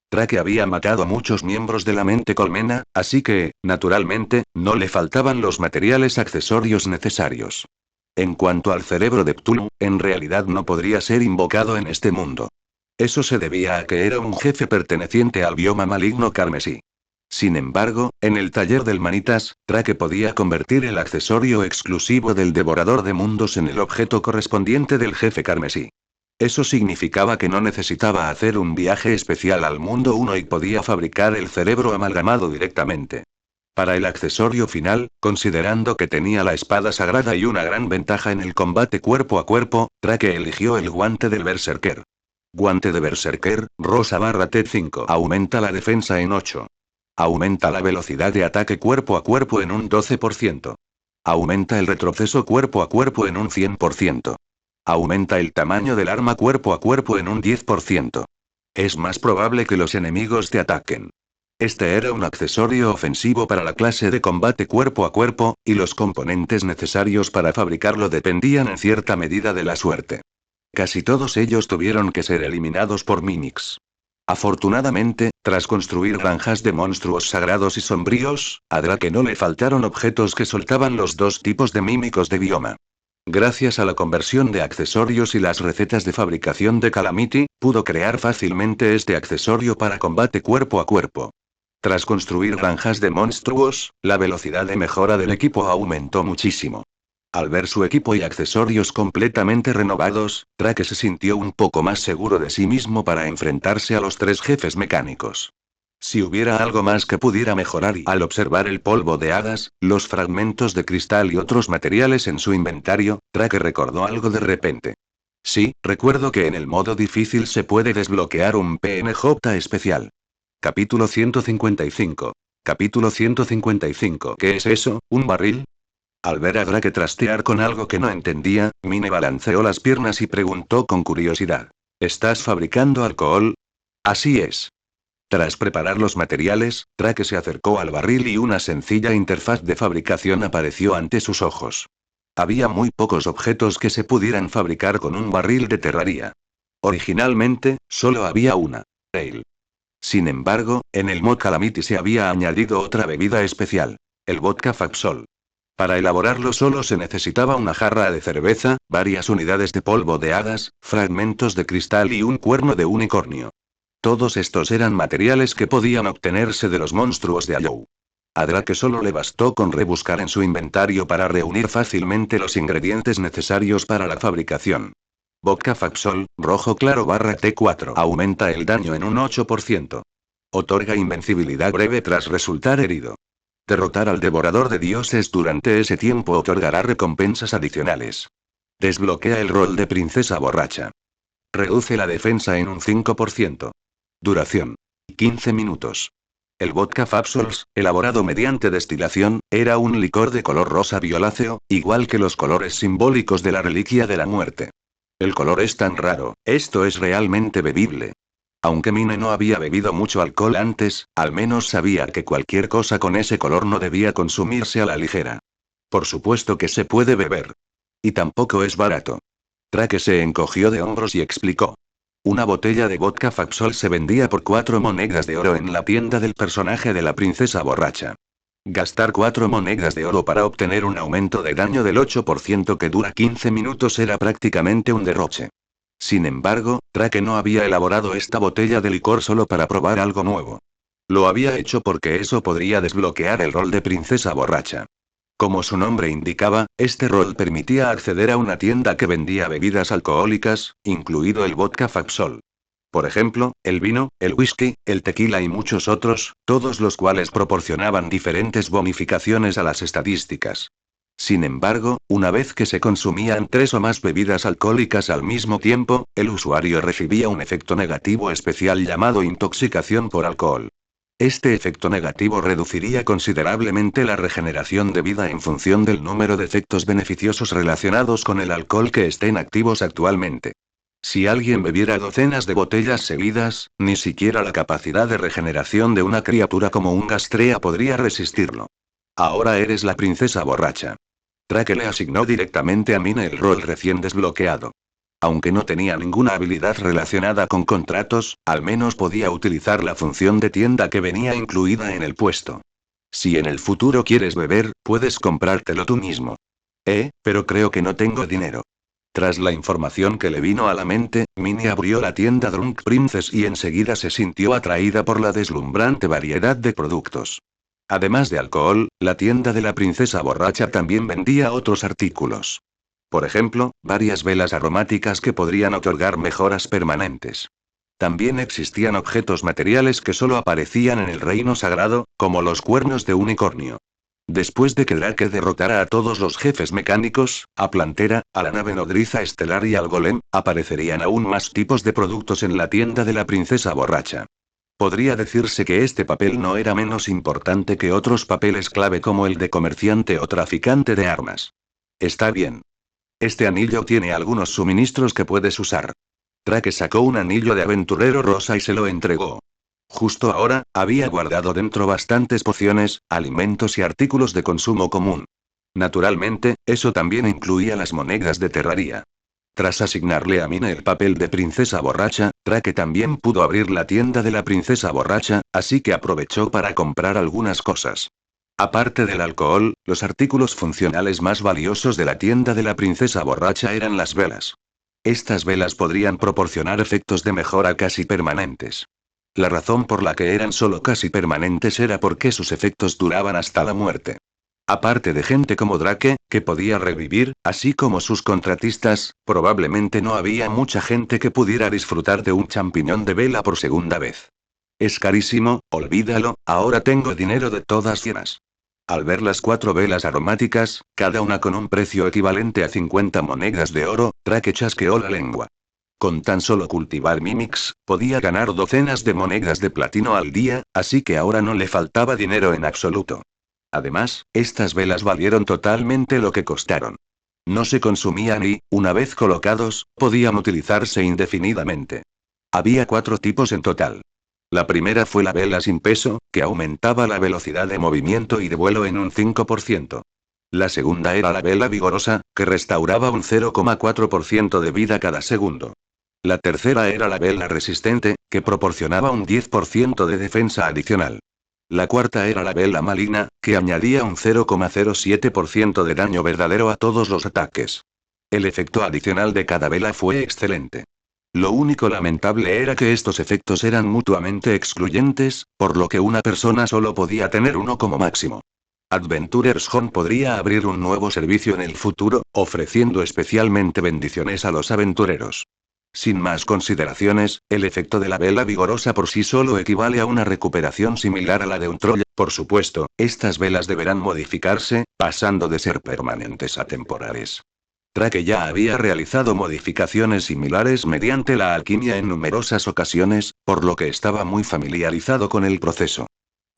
Drake había matado a muchos miembros de la mente colmena, así que, naturalmente, no le faltaban los materiales accesorios necesarios. En cuanto al cerebro de Cthulhu, en realidad no podría ser invocado en este mundo. Eso se debía a que era un jefe perteneciente al bioma maligno carmesí. Sin embargo, en el taller del Manitas, Drake podía convertir el accesorio exclusivo del Devorador de Mundos en el objeto correspondiente del jefe carmesí. Eso significaba que no necesitaba hacer un viaje especial al mundo 1 y podía fabricar el cerebro amalgamado directamente. Para el accesorio final, considerando que tenía la espada sagrada y una gran ventaja en el combate cuerpo a cuerpo, Drake eligió el guante del Berserker. Guante de Berserker, rosa /T5. Aumenta la defensa en 8. Aumenta la velocidad de ataque cuerpo a cuerpo en un 12%. Aumenta el retroceso cuerpo a cuerpo en un 100%. Aumenta el tamaño del arma cuerpo a cuerpo en un 10%. Es más probable que los enemigos te ataquen. Este era un accesorio ofensivo para la clase de combate cuerpo a cuerpo, y los componentes necesarios para fabricarlo dependían en cierta medida de la suerte. Casi todos ellos tuvieron que ser eliminados por Minix. Afortunadamente, tras construir granjas de monstruos sagrados y sombríos, a Drake no le faltaron objetos que soltaban los dos tipos de mímicos de bioma. Gracias a la conversión de accesorios y las recetas de fabricación de Calamity, pudo crear fácilmente este accesorio para combate cuerpo a cuerpo. Tras construir granjas de monstruos, la velocidad de mejora del equipo aumentó muchísimo. Al ver su equipo y accesorios completamente renovados, Drake se sintió un poco más seguro de sí mismo para enfrentarse a los 3 jefes mecánicos. Si hubiera algo más que pudiera mejorar, y al observar el polvo de hadas, los fragmentos de cristal y otros materiales en su inventario, Drake recordó algo de repente. Sí, recuerdo que en el modo difícil se puede desbloquear un PNJ especial. Capítulo 155. Capítulo 155. ¿Qué es eso? ¿Un barril? Al ver a Drake trastear con algo que no entendía, Mine balanceó las piernas y preguntó con curiosidad. ¿Estás fabricando alcohol? Así es. Tras preparar los materiales, Drake se acercó al barril y una sencilla interfaz de fabricación apareció ante sus ojos. Había muy pocos objetos que se pudieran fabricar con un barril de terraría. Originalmente, solo había una. Ale. Sin embargo, en el mod Calamity se había añadido otra bebida especial. El vodka Fabsol. Para elaborarlo solo se necesitaba una jarra de cerveza, varias unidades de polvo de hadas, fragmentos de cristal y un cuerno de unicornio. Todos estos eran materiales que podían obtenerse de los monstruos de Allow. A Drake solo le bastó con rebuscar en su inventario para reunir fácilmente los ingredientes necesarios para la fabricación. Vodka Fabsol, rojo claro /T4. Aumenta el daño en un 8%. Otorga invencibilidad breve tras resultar herido. Derrotar al devorador de dioses durante ese tiempo otorgará recompensas adicionales. Desbloquea el rol de princesa borracha. Reduce la defensa en un 5%. Duración. 15 minutos. El vodka Fabsols, elaborado mediante destilación, era un licor de color rosa violáceo, igual que los colores simbólicos de la reliquia de la muerte. El color es tan raro, esto es realmente bebible. Aunque Mine no había bebido mucho alcohol antes, al menos sabía que cualquier cosa con ese color no debía consumirse a la ligera. Por supuesto que se puede beber. Y tampoco es barato. Drake se encogió de hombros y explicó. Una botella de vodka Fabsol se vendía por 4 monedas de oro en la tienda del personaje de la princesa borracha. Gastar 4 monedas de oro para obtener un aumento de daño del 8% que dura 15 minutos era prácticamente un derroche. Sin embargo, Drake no había elaborado esta botella de licor solo para probar algo nuevo. Lo había hecho porque eso podría desbloquear el rol de princesa borracha. Como su nombre indicaba, este rol permitía acceder a una tienda que vendía bebidas alcohólicas, incluido el vodka Fabsol. Por ejemplo, el vino, el whisky, el tequila y muchos otros, todos los cuales proporcionaban diferentes bonificaciones a las estadísticas. Sin embargo, una vez que se consumían 3 o más bebidas alcohólicas al mismo tiempo, el usuario recibía un efecto negativo especial llamado intoxicación por alcohol. Este efecto negativo reduciría considerablemente la regeneración de vida en función del número de efectos beneficiosos relacionados con el alcohol que estén activos actualmente. Si alguien bebiera docenas de botellas seguidas, ni siquiera la capacidad de regeneración de una criatura como un Gastrea podría resistirlo. Ahora eres la princesa borracha. Drake le asignó directamente a Mine el rol recién desbloqueado. Aunque no tenía ninguna habilidad relacionada con contratos, al menos podía utilizar la función de tienda que venía incluida en el puesto. Si en el futuro quieres beber, puedes comprártelo tú mismo. Pero creo que no tengo dinero. Tras la información que le vino a la mente, Minnie abrió la tienda Drunk Princess y enseguida se sintió atraída por la deslumbrante variedad de productos. Además de alcohol, la tienda de la princesa borracha también vendía otros artículos. Por ejemplo, varias velas aromáticas que podrían otorgar mejoras permanentes. También existían objetos materiales que solo aparecían en el reino sagrado, como los cuernos de unicornio. Después de que Drake derrotara a todos los jefes mecánicos, a Plantera, a la nave nodriza estelar y al golem, aparecerían aún más tipos de productos en la tienda de la princesa borracha. Podría decirse que este papel no era menos importante que otros papeles clave como el de comerciante o traficante de armas. Está bien. Este anillo tiene algunos suministros que puedes usar. Drake sacó un anillo de aventurero rosa y se lo entregó. Justo ahora, había guardado dentro bastantes pociones, alimentos y artículos de consumo común. Naturalmente, eso también incluía las monedas de terraría. Tras asignarle a Mine el papel de princesa borracha, Drake también pudo abrir la tienda de la princesa borracha, así que aprovechó para comprar algunas cosas. Aparte del alcohol, los artículos funcionales más valiosos de la tienda de la princesa borracha eran las velas. Estas velas podrían proporcionar efectos de mejora casi permanentes. La razón por la que eran solo casi permanentes era porque sus efectos duraban hasta la muerte. Aparte de gente como Drake, que podía revivir, así como sus contratistas, probablemente no había mucha gente que pudiera disfrutar de un champiñón de vela por segunda vez. Es carísimo, olvídalo, ahora tengo dinero de todas llenas. Al ver las 4 velas aromáticas, cada una con un precio equivalente a 50 monedas de oro, Drake chasqueó la lengua. Con tan solo cultivar Mimix, podía ganar docenas de monedas de platino al día, así que ahora no le faltaba dinero en absoluto. Además, estas velas valieron totalmente lo que costaron. No se consumían y, una vez colocados, podían utilizarse indefinidamente. Había 4 tipos en total. La primera fue la vela sin peso, que aumentaba la velocidad de movimiento y de vuelo en un 5%. La segunda era la vela vigorosa, que restauraba un 0,4% de vida cada segundo. La tercera era la vela resistente, que proporcionaba un 10% de defensa adicional. La cuarta era la vela maligna, que añadía un 0,07% de daño verdadero a todos los ataques. El efecto adicional de cada vela fue excelente. Lo único lamentable era que estos efectos eran mutuamente excluyentes, por lo que una persona solo podía tener uno como máximo. Adventurers Home podría abrir un nuevo servicio en el futuro, ofreciendo especialmente bendiciones a los aventureros. Sin más consideraciones, el efecto de la vela vigorosa por sí solo equivale a una recuperación similar a la de un troll. Por supuesto, estas velas deberán modificarse, pasando de ser permanentes a temporales. Drake ya había realizado modificaciones similares mediante la alquimia en numerosas ocasiones, por lo que estaba muy familiarizado con el proceso.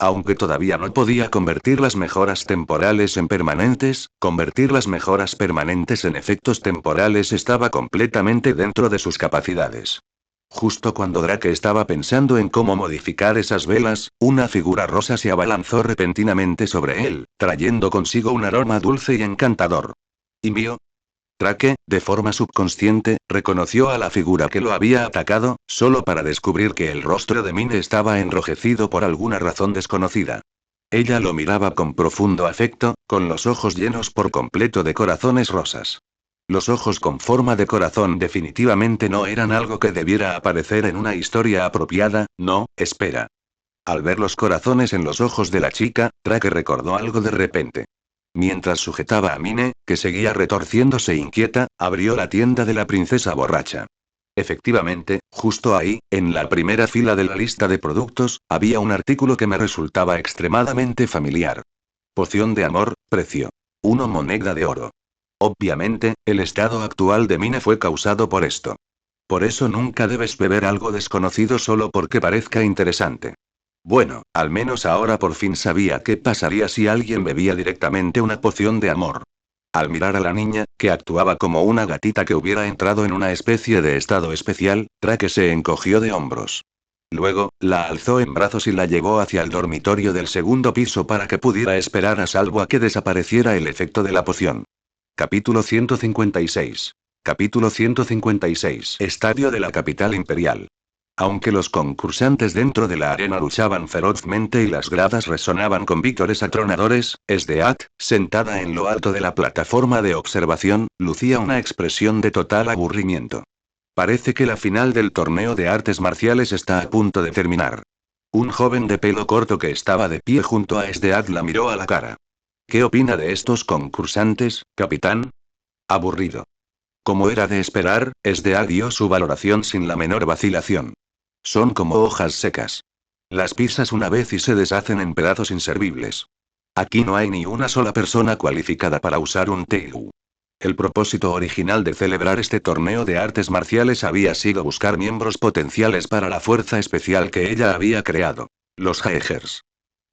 Aunque todavía no podía convertir las mejoras temporales en permanentes, convertir las mejoras permanentes en efectos temporales estaba completamente dentro de sus capacidades. Justo cuando Drake estaba pensando en cómo modificar esas velas, una figura rosa se abalanzó repentinamente sobre él, trayendo consigo un aroma dulce y encantador. ¿Y vio? Drake, de forma subconsciente, reconoció a la figura que lo había atacado, solo para descubrir que el rostro de Mine estaba enrojecido por alguna razón desconocida. Ella lo miraba con profundo afecto, con los ojos llenos por completo de corazones rosas. Los ojos con forma de corazón definitivamente no eran algo que debiera aparecer en una historia apropiada, no, espera. Al ver los corazones en los ojos de la chica, Drake recordó algo de repente. Mientras sujetaba a Mine, que seguía retorciéndose inquieta, abrió la tienda de la princesa borracha. Efectivamente, justo ahí, en la primera fila de la lista de productos, había un artículo que me resultaba extremadamente familiar. Poción de amor, precio. 1 moneda de oro. Obviamente, el estado actual de Mine fue causado por esto. Por eso nunca debes beber algo desconocido solo porque parezca interesante. Bueno, al menos ahora por fin sabía qué pasaría si alguien bebía directamente una poción de amor. Al mirar a la niña, que actuaba como una gatita que hubiera entrado en una especie de estado especial, Drake se encogió de hombros. Luego, la alzó en brazos y la llevó hacia el dormitorio del segundo piso para que pudiera esperar a salvo a que desapareciera el efecto de la poción. Capítulo 156. Capítulo 156. Estadio de la capital imperial. Aunque los concursantes dentro de la arena luchaban ferozmente y las gradas resonaban con vítores atronadores, Sdeat, sentada en lo alto de la plataforma de observación, lucía una expresión de total aburrimiento. Parece que la final del torneo de artes marciales está a punto de terminar. Un joven de pelo corto que estaba de pie junto a Sdeat la miró a la cara. ¿Qué opina de estos concursantes, capitán? Aburrido. Como era de esperar, Sdeat dio su valoración sin la menor vacilación. Son como hojas secas. Las pisas una vez y se deshacen en pedazos inservibles. Aquí no hay ni una sola persona cualificada para usar un Teigu. El propósito original de celebrar este torneo de artes marciales había sido buscar miembros potenciales para la fuerza especial que ella había creado, los Jaegers.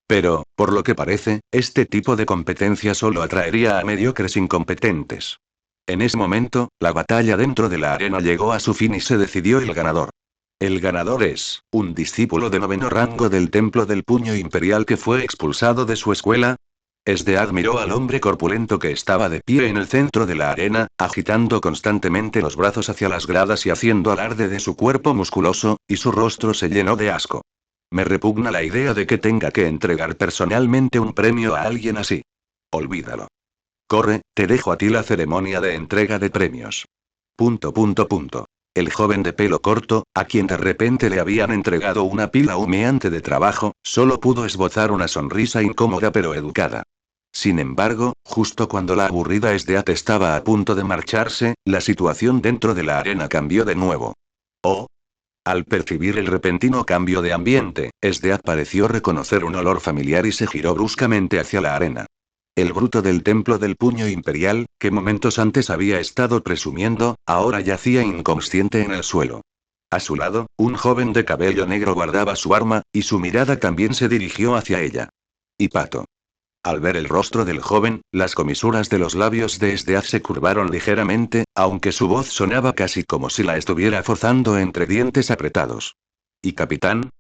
Pero, por lo que parece, este tipo de competencia solo atraería a mediocres incompetentes. En ese momento, la batalla dentro de la arena llegó a su fin y se decidió el ganador. El ganador es, un discípulo de noveno rango del Templo del Puño Imperial que fue expulsado de su escuela. Esdead miró al hombre corpulento que estaba de pie en el centro de la arena, agitando constantemente los brazos hacia las gradas y haciendo alarde de su cuerpo musculoso, y su rostro se llenó de asco. Me repugna la idea de que tenga que entregar personalmente un premio a alguien así. Olvídalo. Corre, te dejo a ti la ceremonia de entrega de premios. Punto punto punto. El joven de pelo corto, a quien de repente le habían entregado una pila humeante de trabajo, solo pudo esbozar una sonrisa incómoda pero educada. Sin embargo, justo cuando la aburrida Esdeat estaba a punto de marcharse, la situación dentro de la arena cambió de nuevo. Oh. Al percibir el repentino cambio de ambiente, Esdeat pareció reconocer un olor familiar y se giró bruscamente hacia la arena. El bruto del Templo del Puño Imperial, que momentos antes había estado presumiendo, ahora yacía inconsciente en el suelo. A su lado, un joven de cabello negro guardaba su arma, y su mirada también se dirigió hacia ella. Y Pato. Al ver el rostro del joven, las comisuras de los labios de Esdeaz se curvaron ligeramente, aunque su voz sonaba casi como si la estuviera forzando entre dientes apretados. ¿Y capitán?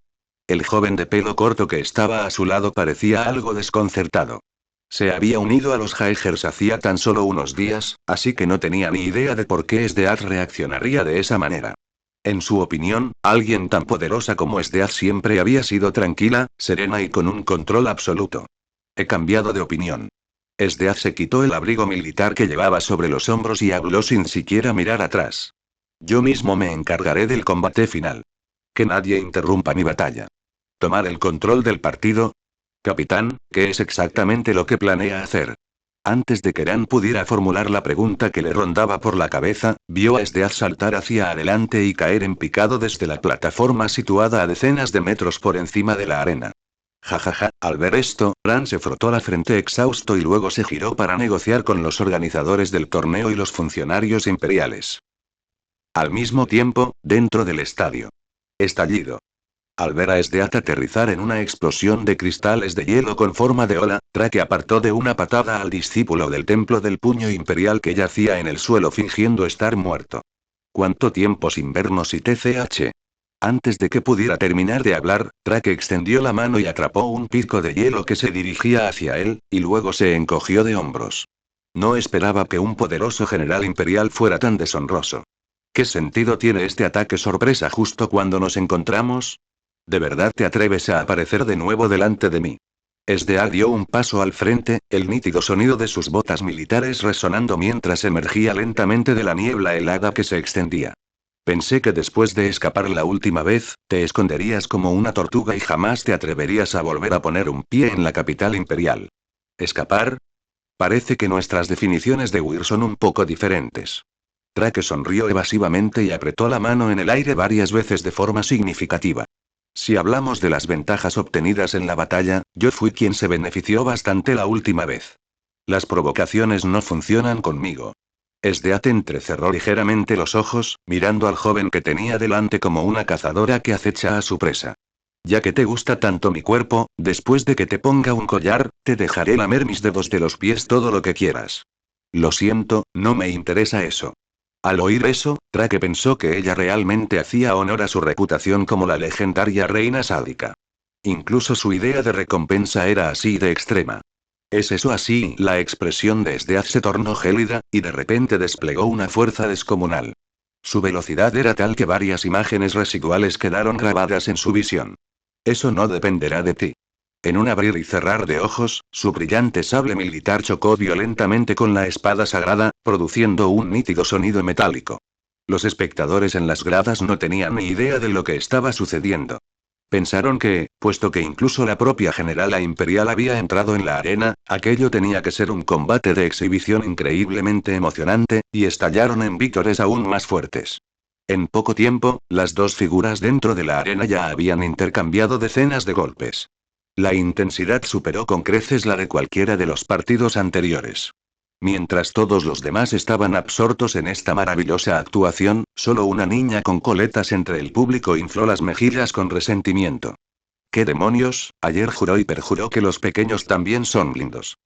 El joven de pelo corto que estaba a su lado parecía algo desconcertado. Se había unido a los Jaegers hacía tan solo unos días, así que no tenía ni idea de por qué Esdeaz reaccionaría de esa manera. En su opinión, alguien tan poderosa como Esdeaz siempre había sido tranquila, serena y con un control absoluto. He cambiado de opinión. Esdeaz se quitó el abrigo militar que llevaba sobre los hombros y habló sin siquiera mirar atrás. Yo mismo me encargaré del combate final. Que nadie interrumpa mi batalla. Tomar el control del partido. Capitán, ¿qué es exactamente lo que planea hacer? Antes de que Ran pudiera formular la pregunta que le rondaba por la cabeza, vio a Esdeaz saltar hacia adelante y caer en picado desde la plataforma situada a decenas de metros por encima de la arena. Jajaja, al ver esto, Ran se frotó la frente exhausto y luego se giró para negociar con los organizadores del torneo y los funcionarios imperiales. Al mismo tiempo, dentro del estadio. Estallido. Al ver a Esdeat aterrizar en una explosión de cristales de hielo con forma de ola, Drake apartó de una patada al discípulo del Templo del Puño Imperial que yacía en el suelo fingiendo estar muerto. ¿Cuánto tiempo sin vernos y TCH? Antes de que pudiera terminar de hablar, Drake extendió la mano y atrapó un pico de hielo que se dirigía hacia él, y luego se encogió de hombros. No esperaba que un poderoso general imperial fuera tan deshonroso. ¿Qué sentido tiene este ataque sorpresa justo cuando nos encontramos? ¿De verdad te atreves a aparecer de nuevo delante de mí? Esdear dio un paso al frente, el nítido sonido de sus botas militares resonando mientras emergía lentamente de la niebla helada que se extendía. Pensé que después de escapar la última vez, te esconderías como una tortuga y jamás te atreverías a volver a poner un pie en la capital imperial. ¿Escapar? Parece que nuestras definiciones de huir son un poco diferentes. Drake sonrió evasivamente y apretó la mano en el aire varias veces de forma significativa. Si hablamos de las ventajas obtenidas en la batalla, yo fui quien se benefició bastante la última vez. Las provocaciones no funcionan conmigo. Esdeat entrecerró ligeramente los ojos, mirando al joven que tenía delante como una cazadora que acecha a su presa. Ya que te gusta tanto mi cuerpo, después de que te ponga un collar, te dejaré lamer mis dedos de los pies todo lo que quieras. Lo siento, no me interesa eso. Al oír eso, Drake pensó que ella realmente hacía honor a su reputación como la legendaria reina sádica. Incluso su idea de recompensa era así de extrema. ¿Es eso así? La expresión de Esdeaz se tornó gélida, y de repente desplegó una fuerza descomunal. Su velocidad era tal que varias imágenes residuales quedaron grabadas en su visión. Eso no dependerá de ti. En un abrir y cerrar de ojos, su brillante sable militar chocó violentamente con la espada sagrada, produciendo un nítido sonido metálico. Los espectadores en las gradas no tenían ni idea de lo que estaba sucediendo. Pensaron que, puesto que incluso la propia generala imperial había entrado en la arena, aquello tenía que ser un combate de exhibición increíblemente emocionante, y estallaron en vítores aún más fuertes. En poco tiempo, las dos figuras dentro de la arena ya habían intercambiado decenas de golpes. La intensidad superó con creces la de cualquiera de los partidos anteriores. Mientras todos los demás estaban absortos en esta maravillosa actuación, solo una niña con coletas entre el público infló las mejillas con resentimiento. ¿Qué demonios? Ayer juró y perjuró que los pequeños también son lindos.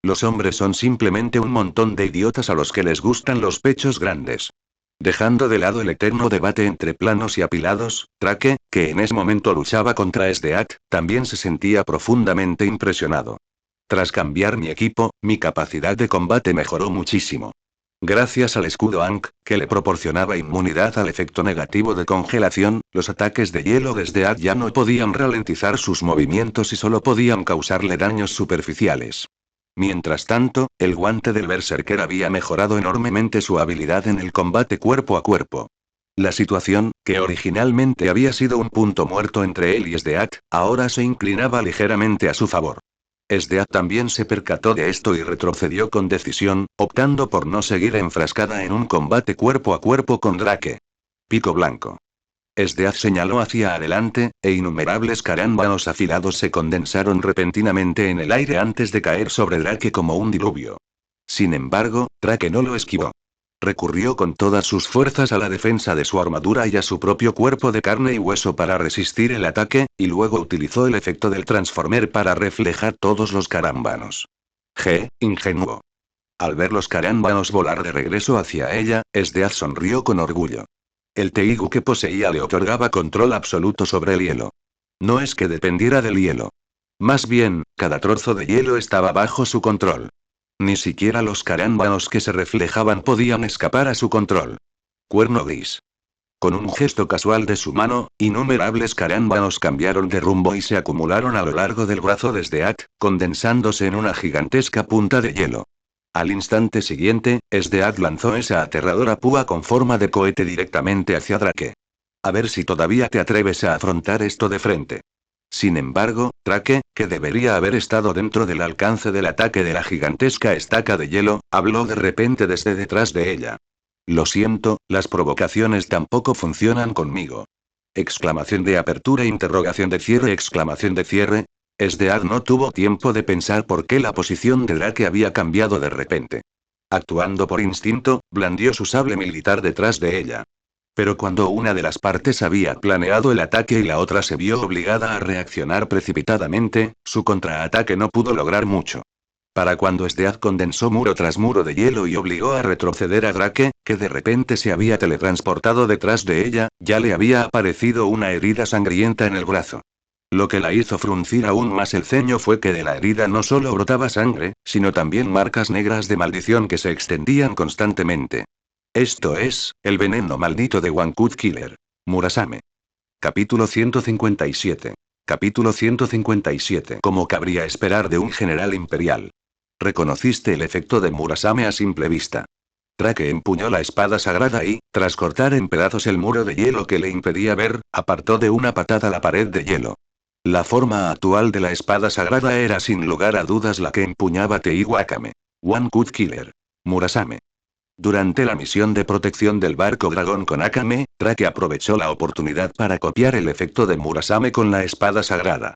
Los hombres son simplemente un montón de idiotas a los que les gustan los pechos grandes. Dejando de lado el eterno debate entre planos y apilados, Drake, que en ese momento luchaba contra Esdeath, también se sentía profundamente impresionado. Tras cambiar mi equipo, mi capacidad de combate mejoró muchísimo. Gracias al escudo Ankh, que le proporcionaba inmunidad al efecto negativo de congelación, los ataques de hielo de Esdeath ya no podían ralentizar sus movimientos y solo podían causarle daños superficiales. Mientras tanto, el guante del Berserker había mejorado enormemente su habilidad en el combate cuerpo a cuerpo. La situación, que originalmente había sido un punto muerto entre él y Esdeath, ahora se inclinaba ligeramente a su favor. Esdeath también se percató de esto y retrocedió con decisión, optando por no seguir enfrascada en un combate cuerpo a cuerpo con Drake. Pico blanco. Esdeath señaló hacia adelante, e innumerables carámbanos afilados se condensaron repentinamente en el aire antes de caer sobre Drake como un diluvio. Sin embargo, Drake no lo esquivó. Recurrió con todas sus fuerzas a la defensa de su armadura y a su propio cuerpo de carne y hueso para resistir el ataque, y luego utilizó el efecto del Transformer para reflejar todos los carámbanos. Ingenuo. Al ver los carámbanos volar de regreso hacia ella, Esdeath sonrió con orgullo. El Teigu que poseía le otorgaba control absoluto sobre el hielo. No es que dependiera del hielo. Más bien, cada trozo de hielo estaba bajo su control. Ni siquiera los carámbanos que se reflejaban podían escapar a su control. Cuerno gris. Con un gesto casual de su mano, innumerables carámbanos cambiaron de rumbo y se acumularon a lo largo del brazo de Esdeath, condensándose en una gigantesca punta de hielo. Al instante siguiente, Esdeath lanzó esa aterradora púa con forma de cohete directamente hacia Drake. A ver si todavía te atreves a afrontar esto de frente. Sin embargo, Drake, que debería haber estado dentro del alcance del ataque de la gigantesca estaca de hielo, habló de repente desde detrás de ella. Lo siento, las provocaciones tampoco funcionan conmigo. Exclamación de apertura, interrogación de cierre, exclamación de cierre. Esdeath no tuvo tiempo de pensar por qué la posición de Drake había cambiado de repente. Actuando por instinto, blandió su sable militar detrás de ella. Pero cuando una de las partes había planeado el ataque y la otra se vio obligada a reaccionar precipitadamente, su contraataque no pudo lograr mucho. Para cuando Esdeath condensó muro tras muro de hielo y obligó a retroceder a Drake, que de repente se había teletransportado detrás de ella, ya le había aparecido una herida sangrienta en el brazo. Lo que la hizo fruncir aún más el ceño fue que de la herida no solo brotaba sangre, sino también marcas negras de maldición que se extendían constantemente. Esto es, el veneno maldito de One Cut Killer. Murasame. Capítulo 157. Capítulo 157. Como cabría esperar de un general imperial. Reconociste el efecto de Murasame a simple vista. Drake empuñó la espada sagrada y, tras cortar en pedazos el muro de hielo que le impedía ver, apartó de una patada la pared de hielo. La forma actual de la espada sagrada era sin lugar a dudas la que empuñaba Teigu Akame. One Cut Killer. Murasame. Durante la misión de protección del barco dragón con Akame, Drake aprovechó la oportunidad para copiar el efecto de Murasame con la espada sagrada.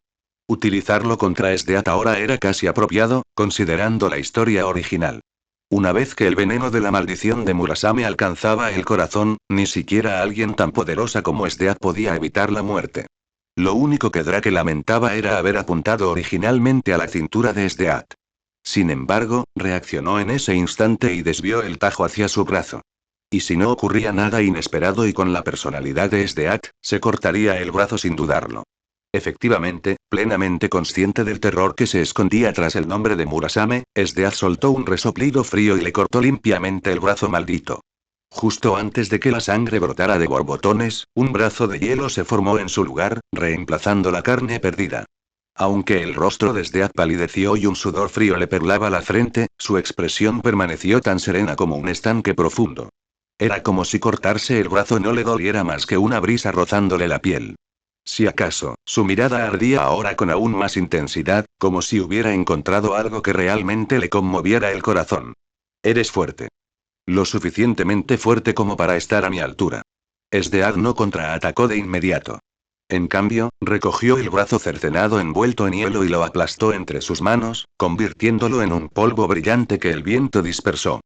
Utilizarlo contra Esdeath ahora era casi apropiado, considerando la historia original. Una vez que el veneno de la maldición de Murasame alcanzaba el corazón, ni siquiera alguien tan poderosa como Esdeath podía evitar la muerte. Lo único que Drake lamentaba era haber apuntado originalmente a la cintura de Esdeath. Sin embargo, reaccionó en ese instante y desvió el tajo hacia su brazo. Y si no ocurría nada inesperado y con la personalidad de Esdeath, se cortaría el brazo sin dudarlo. Efectivamente, plenamente consciente del terror que se escondía tras el nombre de Murasame, Esdeath soltó un resoplido frío y le cortó limpiamente el brazo maldito. Justo antes de que la sangre brotara de borbotones, un brazo de hielo se formó en su lugar, reemplazando la carne perdida. Aunque el rostro de Esdeath palideció y un sudor frío le perlaba la frente, su expresión permaneció tan serena como un estanque profundo. Era como si cortarse el brazo no le doliera más que una brisa rozándole la piel. Si acaso, su mirada ardía ahora con aún más intensidad, como si hubiera encontrado algo que realmente le conmoviera el corazón. Eres fuerte. Lo suficientemente fuerte como para estar a mi altura. Esdeath no contraatacó de inmediato. En cambio, recogió el brazo cercenado envuelto en hielo y lo aplastó entre sus manos, convirtiéndolo en un polvo brillante que el viento dispersó.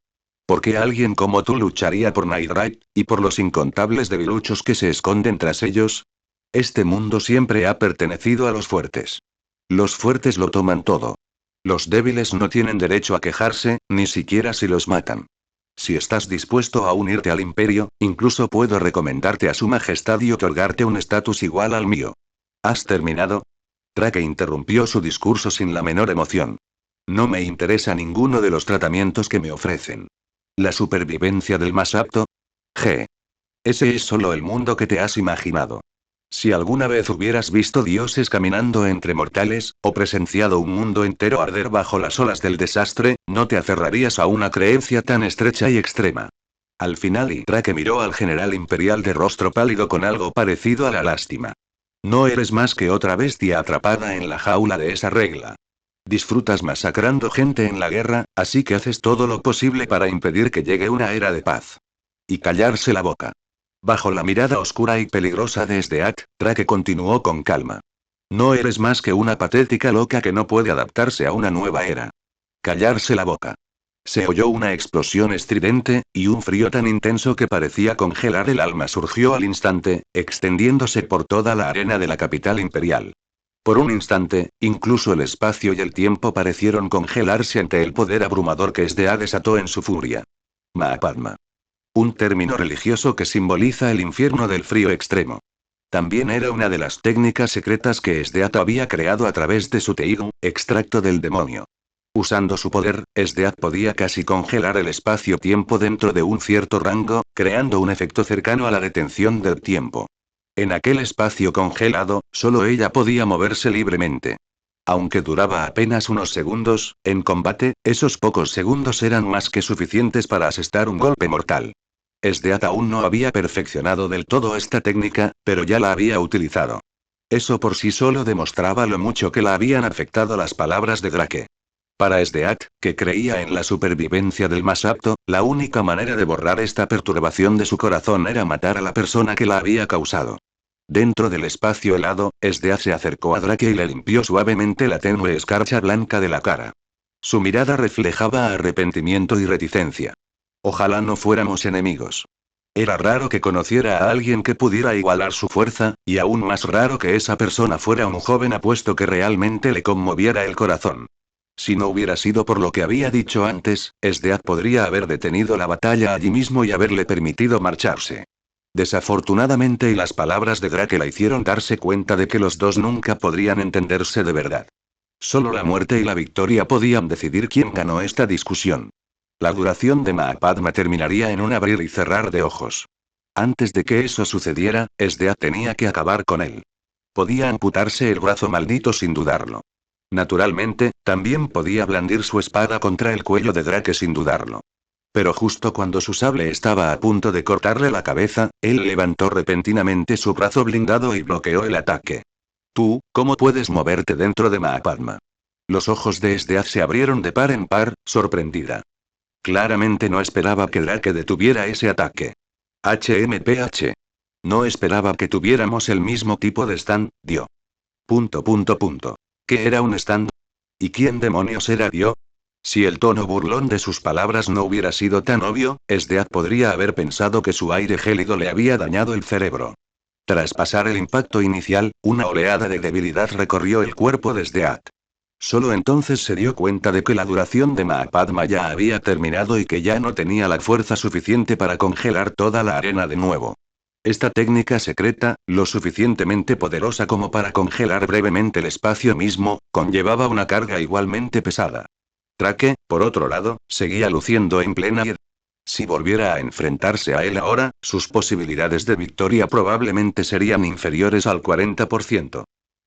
¿Por qué alguien como tú lucharía por Nightbright, y por los incontables debiluchos que se esconden tras ellos? Este mundo siempre ha pertenecido a los fuertes. Los fuertes lo toman todo. Los débiles no tienen derecho a quejarse, ni siquiera si los matan. Si estás dispuesto a unirte al imperio, incluso puedo recomendarte a su majestad y otorgarte un estatus igual al mío. ¿Has terminado? Drake interrumpió su discurso sin la menor emoción. No me interesa ninguno de los tratamientos que me ofrecen. ¿La supervivencia del más apto? G. Ese es solo el mundo que te has imaginado. Si alguna vez hubieras visto dioses caminando entre mortales, o presenciado un mundo entero arder bajo las olas del desastre, no te aferrarías a una creencia tan estrecha y extrema. Al final Drake miró al general imperial de rostro pálido con algo parecido a la lástima. No eres más que otra bestia atrapada en la jaula de esa regla. Disfrutas masacrando gente en la guerra, así que haces todo lo posible para impedir que llegue una era de paz. Y callarse la boca. Bajo la mirada oscura y peligrosa de Sdeat, Drake continuó con calma. No eres más que una patética loca que no puede adaptarse a una nueva era. Callarse la boca. Se oyó una explosión estridente, y un frío tan intenso que parecía congelar el alma surgió al instante, extendiéndose por toda la arena de la capital imperial. Por un instante, incluso el espacio y el tiempo parecieron congelarse ante el poder abrumador que Sdeat desató en su furia. Mahapadma. Un término religioso que simboliza el infierno del frío extremo. También era una de las técnicas secretas que Sdeat había creado a través de su Teigu, extracto del demonio. Usando su poder, Sdeat podía casi congelar el espacio-tiempo dentro de un cierto rango, creando un efecto cercano a la detención del tiempo. En aquel espacio congelado, solo ella podía moverse libremente. Aunque duraba apenas unos segundos, en combate, esos pocos segundos eran más que suficientes para asestar un golpe mortal. Sdeat aún no había perfeccionado del todo esta técnica, pero ya la había utilizado. Eso por sí solo demostraba lo mucho que la habían afectado las palabras de Drake. Para Sdeat, que creía en la supervivencia del más apto, la única manera de borrar esta perturbación de su corazón era matar a la persona que la había causado. Dentro del espacio helado, Sdeat se acercó a Drake y le limpió suavemente la tenue escarcha blanca de la cara. Su mirada reflejaba arrepentimiento y reticencia. Ojalá no fuéramos enemigos. Era raro que conociera a alguien que pudiera igualar su fuerza, y aún más raro que esa persona fuera un joven apuesto que realmente le conmoviera el corazón. Si no hubiera sido por lo que había dicho antes, Sdeat podría haber detenido la batalla allí mismo y haberle permitido marcharse. Desafortunadamente y las palabras de Drake la hicieron darse cuenta de que los dos nunca podrían entenderse de verdad. Solo la muerte y la victoria podían decidir quién ganó esta discusión. La duración de Mahapadma terminaría en un abrir y cerrar de ojos. Antes de que eso sucediera, Sdeat tenía que acabar con él. Podía amputarse el brazo maldito sin dudarlo. Naturalmente, también podía blandir su espada contra el cuello de Drake sin dudarlo. Pero justo cuando su sable estaba a punto de cortarle la cabeza, él levantó repentinamente su brazo blindado y bloqueó el ataque. Tú, ¿cómo puedes moverte dentro de Mahapadma? Los ojos de Sdeat se abrieron de par en par, sorprendida. Claramente no esperaba que Drake detuviera ese ataque. HMPH. No esperaba que tuviéramos el mismo tipo de stand, Dio. ¿Qué era un stand? ¿Y quién demonios era Dio? Si el tono burlón de sus palabras no hubiera sido tan obvio, Sdeat podría haber pensado que su aire gélido le había dañado el cerebro. Tras pasar el impacto inicial, una oleada de debilidad recorrió el cuerpo de Sdeat. Solo entonces se dio cuenta de que la duración de Mahapadma ya había terminado y que ya no tenía la fuerza suficiente para congelar toda la arena de nuevo. Esta técnica secreta, lo suficientemente poderosa como para congelar brevemente el espacio mismo, conllevaba una carga igualmente pesada. Drake, por otro lado, seguía luciendo en plena edad. Si volviera a enfrentarse a él ahora, sus posibilidades de victoria probablemente serían inferiores al 40%.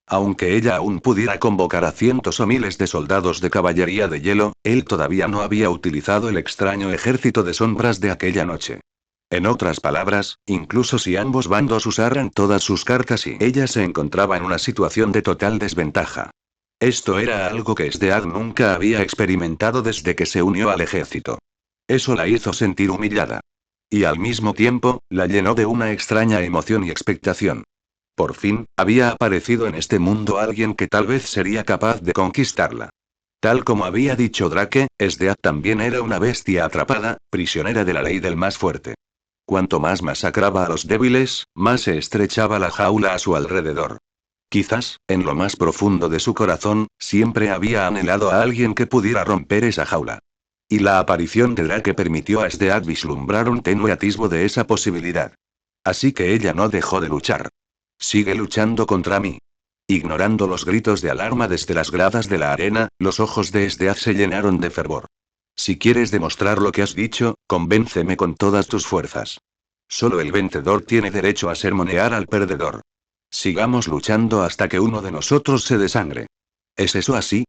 Aunque ella aún pudiera convocar a cientos o miles de soldados de caballería de hielo, él todavía no había utilizado el extraño ejército de sombras de aquella noche. En otras palabras, incluso si ambos bandos usaran todas sus cartas y ella se encontraba en una situación de total desventaja. Esto era algo que Sdeat nunca había experimentado desde que se unió al ejército. Eso la hizo sentir humillada. Y al mismo tiempo, la llenó de una extraña emoción y expectación. Por fin, había aparecido en este mundo alguien que tal vez sería capaz de conquistarla. Tal como había dicho Drake, Sdeat también era una bestia atrapada, prisionera de la ley del más fuerte. Cuanto más masacraba a los débiles, más se estrechaba la jaula a su alrededor. Quizás, en lo más profundo de su corazón, siempre había anhelado a alguien que pudiera romper esa jaula. Y la aparición de Drake permitió a Sdeat vislumbrar un tenue atisbo de esa posibilidad. Así que ella no dejó de luchar. Sigue luchando contra mí. Ignorando los gritos de alarma desde las gradas de la arena, los ojos de Sdeat se llenaron de fervor. Si quieres demostrar lo que has dicho, convénceme con todas tus fuerzas. Solo el vencedor tiene derecho a sermonear al perdedor. Sigamos luchando hasta que uno de nosotros se desangre. ¿Es eso así?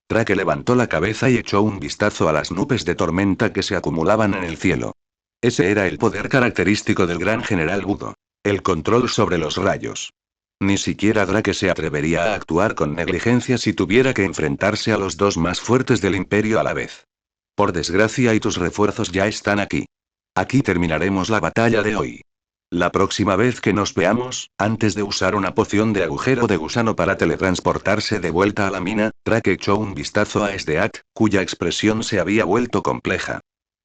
Drake levantó la cabeza y echó un vistazo a las nubes de tormenta que se acumulaban en el cielo. Ese era el poder característico del gran general Budo. El control sobre los rayos. Ni siquiera Drake se atrevería a actuar con negligencia si tuviera que enfrentarse a los dos más fuertes del imperio a la vez. Por desgracia, y tus refuerzos ya están aquí. Aquí terminaremos la batalla de hoy. La próxima vez que nos veamos, antes de usar una poción de agujero de gusano para teletransportarse de vuelta a la mina, Drake echó un vistazo a Sdeat, cuya expresión se había vuelto compleja.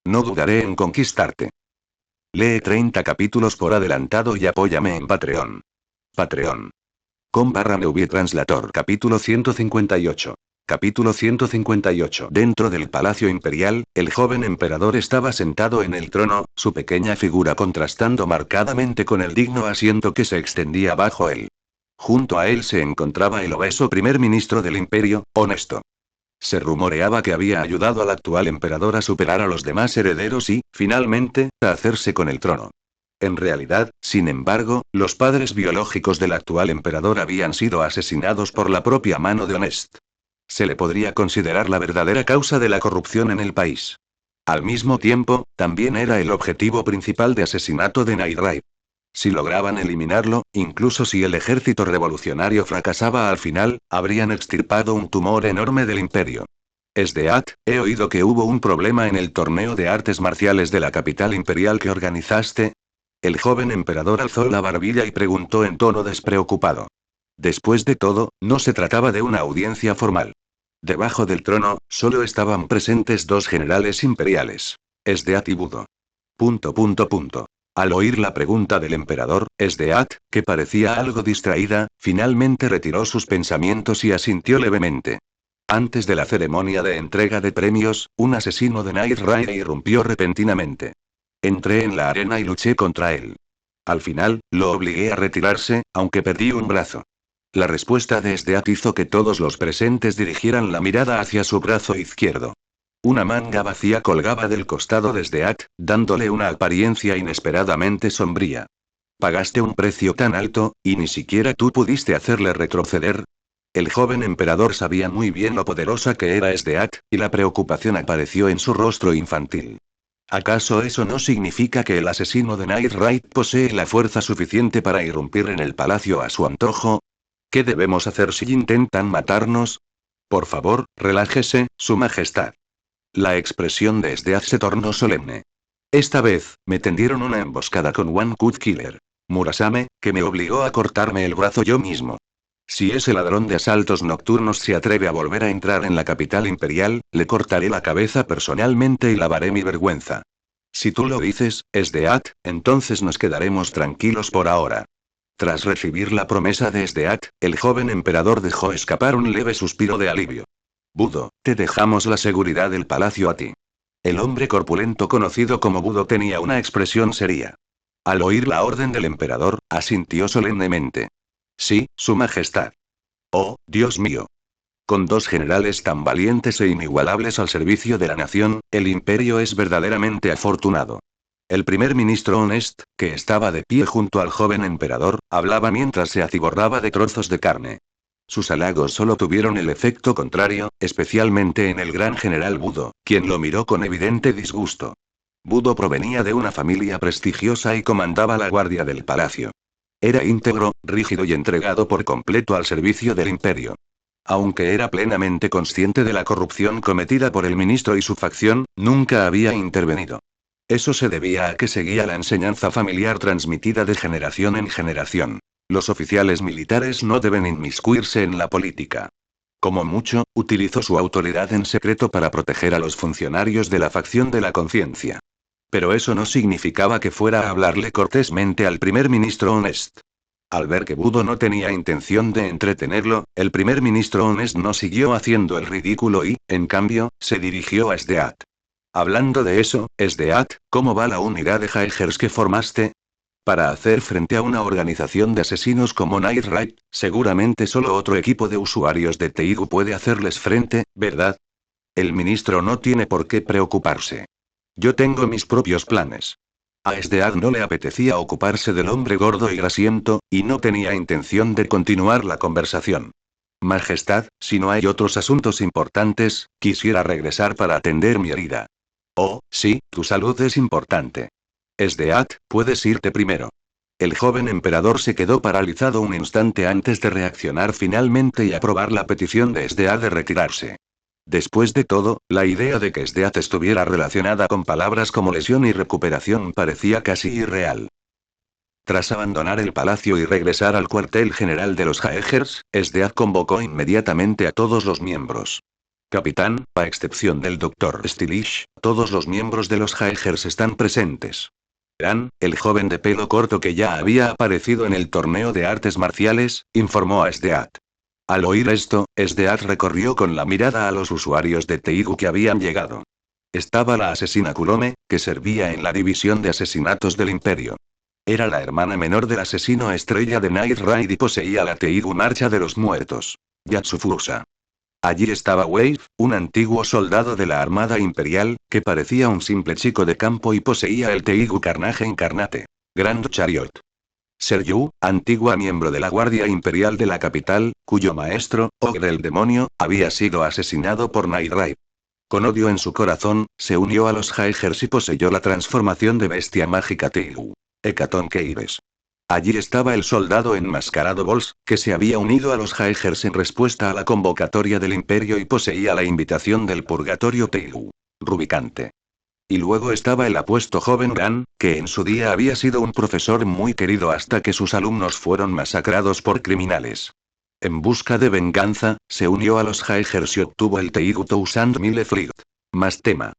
No dudaré en conquistarte. Lee 30 capítulos por adelantado y apóyame en Patreon. Patreon. com/Movie Translator. Capítulo 158. Capítulo 158. Dentro del Palacio Imperial, el joven emperador estaba sentado en el trono, su pequeña figura contrastando marcadamente con el digno asiento que se extendía bajo él. Junto a él se encontraba el obeso primer ministro del imperio, Honesto. Se rumoreaba que había ayudado al actual emperador a superar a los demás herederos y, finalmente, a hacerse con el trono. En realidad, sin embargo, los padres biológicos del actual emperador habían sido asesinados por la propia mano de Honest. Se le podría considerar la verdadera causa de la corrupción en el país. Al mismo tiempo, también era el objetivo principal de asesinato de Nightray. Si lograban eliminarlo, incluso si el ejército revolucionario fracasaba al final, habrían extirpado un tumor enorme del imperio. Sdeat, he oído que hubo un problema en el torneo de artes marciales de la capital imperial que organizaste. El joven emperador alzó la barbilla y preguntó en tono despreocupado. Después de todo, no se trataba de una audiencia formal. Debajo del trono, solo estaban presentes dos generales imperiales. Sdeat y Budo. Al oír la pregunta del emperador, Sdeat, que parecía algo distraída, finalmente retiró sus pensamientos y asintió levemente. Antes de la ceremonia de entrega de premios, un asesino de Nightray irrumpió repentinamente. Entré en la arena y luché contra él. Al final, lo obligué a retirarse, aunque perdí un brazo. La respuesta de Sdeat hizo que todos los presentes dirigieran la mirada hacia su brazo izquierdo. Una manga vacía colgaba del costado de Sdeat, dándole una apariencia inesperadamente sombría. Pagaste un precio tan alto, y ni siquiera tú pudiste hacerle retroceder. El joven emperador sabía muy bien lo poderosa que era Sdeat, y la preocupación apareció en su rostro infantil. ¿Acaso eso no significa que el asesino de Nightray posee la fuerza suficiente para irrumpir en el palacio a su antojo? ¿Qué debemos hacer si intentan matarnos? Por favor, relájese, Su Majestad. La expresión de Sdeat se tornó solemne. Esta vez, me tendieron una emboscada con One Cut Killer. Murasame, que me obligó a cortarme el brazo yo mismo. Si ese ladrón de asaltos nocturnos se atreve a volver a entrar en la capital imperial, le cortaré la cabeza personalmente y lavaré mi vergüenza. Si tú lo dices, Sdeat, entonces nos quedaremos tranquilos por ahora. Tras recibir la promesa de Sdeat, el joven emperador dejó escapar un leve suspiro de alivio. Budo, te dejamos la seguridad del palacio a ti. El hombre corpulento conocido como Budo tenía una expresión seria. Al oír la orden del emperador, asintió solemnemente. Sí, Su Majestad. Oh, Dios mío. Con dos generales tan valientes e inigualables al servicio de la nación, el imperio es verdaderamente afortunado. El primer ministro Honest, que estaba de pie junto al joven emperador, hablaba mientras se atiborraba de trozos de carne. Sus halagos solo tuvieron el efecto contrario, especialmente en el gran general Budo, quien lo miró con evidente disgusto. Budo provenía de una familia prestigiosa y comandaba la guardia del palacio. Era íntegro, rígido y entregado por completo al servicio del imperio. Aunque era plenamente consciente de la corrupción cometida por el ministro y su facción, nunca había intervenido. Eso se debía a que seguía la enseñanza familiar transmitida de generación en generación. Los oficiales militares no deben inmiscuirse en la política. Como mucho, utilizó su autoridad en secreto para proteger a los funcionarios de la facción de la conciencia. Pero eso no significaba que fuera a hablarle cortésmente al primer ministro Honest. Al ver que Budo no tenía intención de entretenerlo, el primer ministro Honest no siguió haciendo el ridículo y, en cambio, se dirigió a Sdeat. Hablando de eso, Sdeat, ¿cómo va la unidad de Jaegers que formaste? Para hacer frente a una organización de asesinos como Night Raid, seguramente solo otro equipo de usuarios de Teigu puede hacerles frente, ¿verdad? El ministro no tiene por qué preocuparse. Yo tengo mis propios planes. A Sdead no le apetecía ocuparse del hombre gordo y grasiento, y no tenía intención de continuar la conversación. Majestad, si no hay otros asuntos importantes, quisiera regresar para atender mi herida. Oh, sí, tu salud es importante. Sdead, puedes irte primero. El joven emperador se quedó paralizado un instante antes de reaccionar finalmente y aprobar la petición de Sdead de retirarse. Después de todo, la idea de que Sdeat estuviera relacionada con palabras como lesión y recuperación parecía casi irreal. Tras abandonar el palacio y regresar al cuartel general de los Jaegers, Sdeat convocó inmediatamente a todos los miembros. Capitán, a excepción del Dr. Stylish, todos los miembros de los Jaegers están presentes. Ran, el joven de pelo corto que ya había aparecido en el torneo de artes marciales, informó a Sdeat. Al oír esto, Sdeat recorrió con la mirada a los usuarios de Teigu que habían llegado. Estaba la asesina Kurome, que servía en la división de asesinatos del Imperio. Era la hermana menor del asesino estrella de Night Raid y poseía la Teigu Marcha de los Muertos. Yatsufusa. Allí estaba Wave, un antiguo soldado de la Armada Imperial, que parecía un simple chico de campo y poseía el Teigu Carnage Incarnate. Grand Chariot. Seryu, antigua miembro de la Guardia Imperial de la capital, cuyo maestro, Ogre el Demonio, había sido asesinado por Night Raid. Con odio en su corazón, se unió a los Jaegers y poseyó la transformación de bestia mágica Teigu. Hecaton Keibes. Allí estaba el soldado enmascarado Bols, que se había unido a los Jaegers en respuesta a la convocatoria del Imperio y poseía la invitación del Purgatorio Teigu. Rubicante. Y luego estaba el apuesto joven Gan, que en su día había sido un profesor muy querido hasta que sus alumnos fueron masacrados por criminales. En busca de venganza, se unió a los Jaegers y obtuvo el Teigu Tousand Mille Flight. Más tema.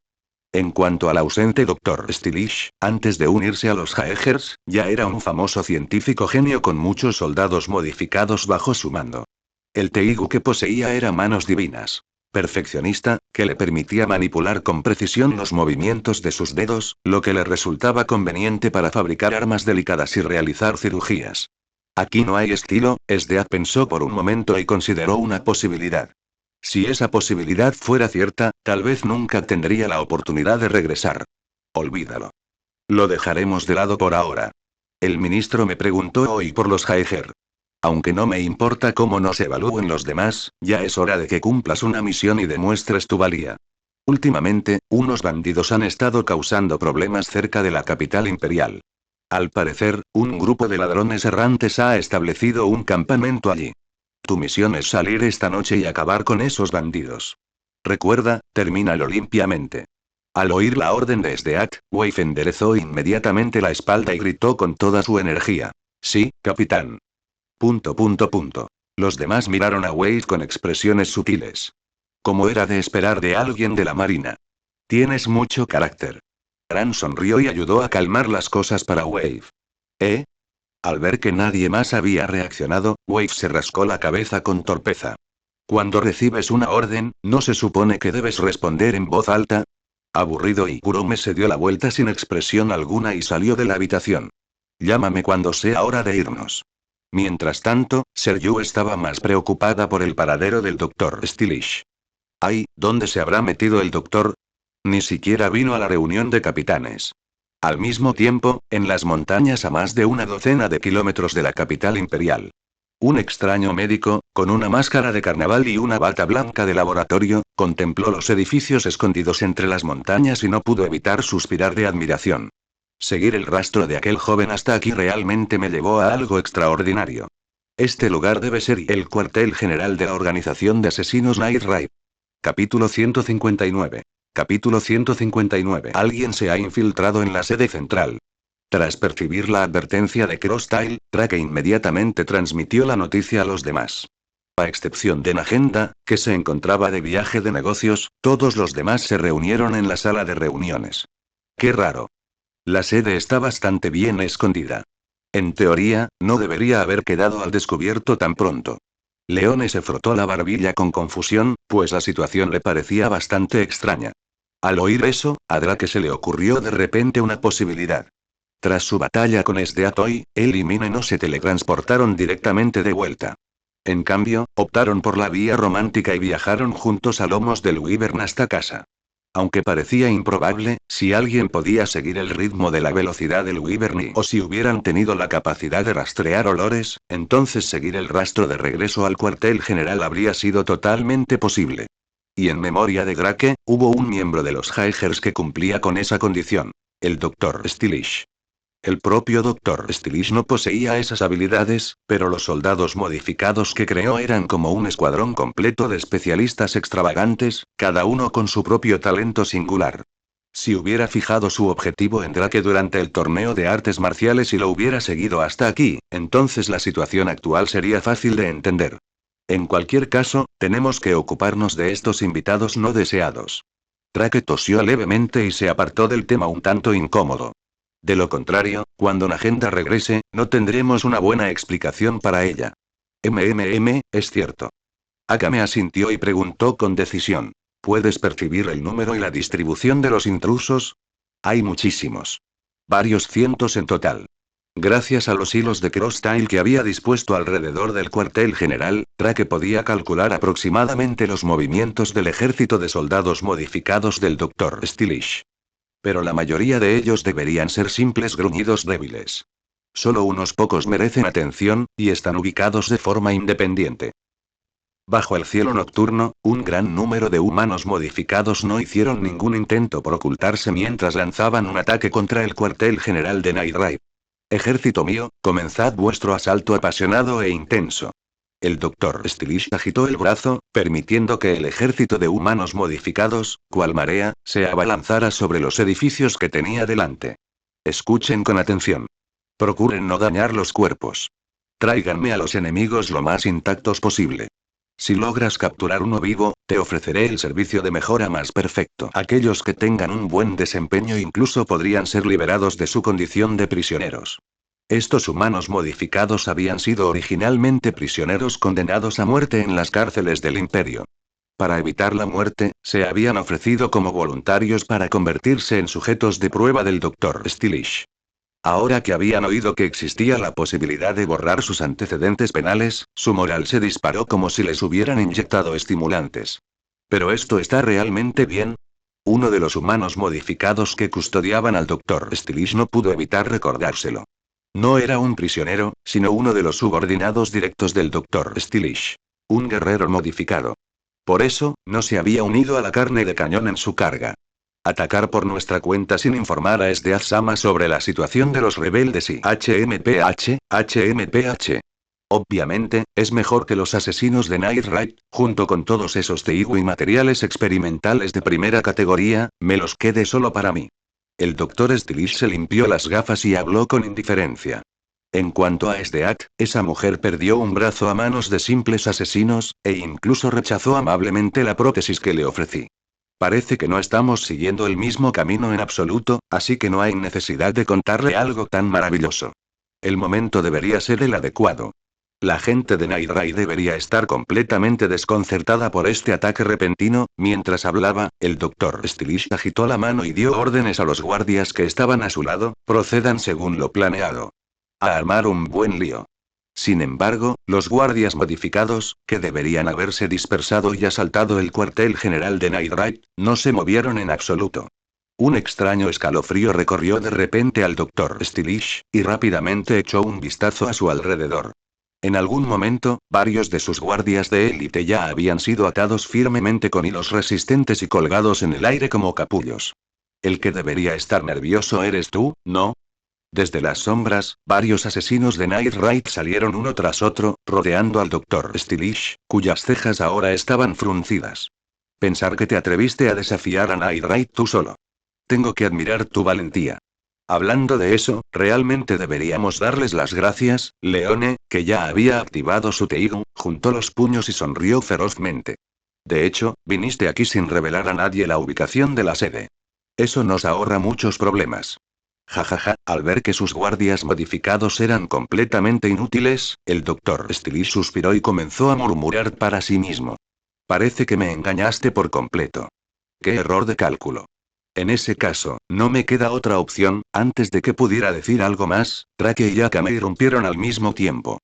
En cuanto al ausente Dr. Stylish, antes de unirse a los Jaegers, ya era un famoso científico genio con muchos soldados modificados bajo su mando. El Teigu que poseía era manos divinas. Perfeccionista, que le permitía manipular con precisión los movimientos de sus dedos, lo que le resultaba conveniente para fabricar armas delicadas y realizar cirugías. Aquí no hay estilo, Sdeat pensó por un momento y consideró una posibilidad. Si esa posibilidad fuera cierta, tal vez nunca tendría la oportunidad de regresar. Olvídalo. Lo dejaremos de lado por ahora. El ministro me preguntó hoy por los Jaeger. Aunque no me importa cómo nos evalúen los demás, ya es hora de que cumplas una misión y demuestres tu valía. Últimamente, unos bandidos han estado causando problemas cerca de la capital imperial. Al parecer, un grupo de ladrones errantes ha establecido un campamento allí. Tu misión es salir esta noche y acabar con esos bandidos. Recuerda, termínalo limpiamente. Al oír la orden de Sdeat, Wave enderezó inmediatamente la espalda y gritó con toda su energía. Sí, capitán. ... Los demás miraron a Wave con expresiones sutiles. Como era de esperar de alguien de la marina. Tienes mucho carácter. Ran sonrió y ayudó a calmar las cosas para Wave. ¿Eh? Al ver que nadie más había reaccionado, Wave se rascó la cabeza con torpeza. Cuando recibes una orden, ¿no se supone que debes responder en voz alta? Aburrido, y Kurome se dio la vuelta sin expresión alguna y salió de la habitación. Llámame cuando sea hora de irnos. Mientras tanto, Seryu estaba más preocupada por el paradero del Dr. Stylish. Ay, ¿dónde se habrá metido el doctor? Ni siquiera vino a la reunión de capitanes. Al mismo tiempo, en las montañas a más de una docena de kilómetros de la capital imperial. Un extraño médico, con una máscara de carnaval y una bata blanca de laboratorio, contempló los edificios escondidos entre las montañas y no pudo evitar suspirar de admiración. Seguir el rastro de aquel joven hasta aquí realmente me llevó a algo extraordinario. Este lugar debe ser el cuartel general de la organización de asesinos Night Raid. Capítulo 159. Capítulo 159. Alguien se ha infiltrado en la sede central. Tras percibir la advertencia de Crosstyle, Drake inmediatamente transmitió la noticia a los demás. A excepción de Nagenda, que se encontraba de viaje de negocios, todos los demás se reunieron en la sala de reuniones. Qué raro. La sede está bastante bien escondida. En teoría, no debería haber quedado al descubierto tan pronto. Leone se frotó la barbilla con confusión, pues la situación le parecía bastante extraña. Al oír eso, a Drake se le ocurrió de repente una posibilidad. Tras su batalla con Steatoy, él y Mine no se teletransportaron directamente de vuelta. En cambio, optaron por la vía romántica y viajaron juntos a lomos del Wyvern hasta casa. Aunque parecía improbable, si alguien podía seguir el ritmo de la velocidad del Wyvern o si hubieran tenido la capacidad de rastrear olores, entonces seguir el rastro de regreso al cuartel general habría sido totalmente posible. Y en memoria de Drake, hubo un miembro de los Jaegers que cumplía con esa condición. El Dr. Stylish. El propio Dr. Stylish no poseía esas habilidades, pero los soldados modificados que creó eran como un escuadrón completo de especialistas extravagantes, cada uno con su propio talento singular. Si hubiera fijado su objetivo en Drake durante el torneo de artes marciales y lo hubiera seguido hasta aquí, entonces la situación actual sería fácil de entender. En cualquier caso, tenemos que ocuparnos de estos invitados no deseados. Drake tosió levemente y se apartó del tema un tanto incómodo. De lo contrario, cuando Nagenda regrese, no tendremos una buena explicación para ella. Es cierto. Akame asintió y preguntó con decisión. ¿Puedes percibir el número y la distribución de los intrusos? Hay muchísimos. Varios cientos en total. Gracias a los hilos de Crossstyle que había dispuesto alrededor del cuartel general, Drake podía calcular aproximadamente los movimientos del ejército de soldados modificados del Dr. Stylish. Pero la mayoría de ellos deberían ser simples gruñidos débiles. Solo unos pocos merecen atención, y están ubicados de forma independiente. Bajo el cielo nocturno, un gran número de humanos modificados no hicieron ningún intento por ocultarse mientras lanzaban un ataque contra el cuartel general de Night Ride. Ejército mío, comenzad vuestro asalto apasionado e intenso. El Dr. Stylish agitó el brazo, permitiendo que el ejército de humanos modificados, cual marea, se abalanzara sobre los edificios que tenía delante. Escuchen con atención. Procuren no dañar los cuerpos. Tráiganme a los enemigos lo más intactos posible. Si logras capturar uno vivo, te ofreceré el servicio de mejora más perfecto. Aquellos que tengan un buen desempeño incluso podrían ser liberados de su condición de prisioneros. Estos humanos modificados habían sido originalmente prisioneros condenados a muerte en las cárceles del Imperio. Para evitar la muerte, se habían ofrecido como voluntarios para convertirse en sujetos de prueba del Dr. Stylish. Ahora que habían oído que existía la posibilidad de borrar sus antecedentes penales, su moral se disparó como si les hubieran inyectado estimulantes. ¿Pero esto está realmente bien? Uno de los humanos modificados que custodiaban al Dr. Stylish no pudo evitar recordárselo. No era un prisionero, sino uno de los subordinados directos del Dr. Stylish. Un guerrero modificado. Por eso, no se había unido a la carne de cañón en su carga. Atacar por nuestra cuenta sin informar a Stead-sama sobre la situación de los rebeldes y HMPH. Obviamente, es mejor que los asesinos de Night Ride, junto con todos esos Teigu y materiales experimentales de primera categoría, me los quede solo para mí. El Dr. Stylish se limpió las gafas y habló con indiferencia. En cuanto a Stead, esa mujer perdió un brazo a manos de simples asesinos, e incluso rechazó amablemente la prótesis que le ofrecí. Parece que no estamos siguiendo el mismo camino en absoluto, así que no hay necesidad de contarle algo tan maravilloso. El momento debería ser el adecuado. La gente de Night Ride debería estar completamente desconcertada por este ataque repentino. Mientras hablaba, el Dr. Stylish agitó la mano y dio órdenes a los guardias que estaban a su lado: procedan según lo planeado. A armar un buen lío. Sin embargo, los guardias modificados, que deberían haberse dispersado y asaltado el cuartel general de Night Ride, no se movieron en absoluto. Un extraño escalofrío recorrió de repente al Dr. Stylish, y rápidamente echó un vistazo a su alrededor. En algún momento, varios de sus guardias de élite ya habían sido atados firmemente con hilos resistentes y colgados en el aire como capullos. El que debería estar nervioso eres tú, ¿no? Desde las sombras, varios asesinos de Night Ride salieron uno tras otro, rodeando al Dr. Stylish, cuyas cejas ahora estaban fruncidas. Pensar que te atreviste a desafiar a Night Ride tú solo. Tengo que admirar tu valentía. Hablando de eso, realmente deberíamos darles las gracias. Leone, que ya había activado su Teigu, juntó los puños y sonrió ferozmente. De hecho, viniste aquí sin revelar a nadie la ubicación de la sede. Eso nos ahorra muchos problemas. Jajaja, al ver que sus guardias modificados eran completamente inútiles, el Dr. Stylish suspiró y comenzó a murmurar para sí mismo. Parece que me engañaste por completo. ¡Qué error de cálculo! En ese caso, no me queda otra opción. Antes de que pudiera decir algo más, Drake y Akame irrumpieron al mismo tiempo.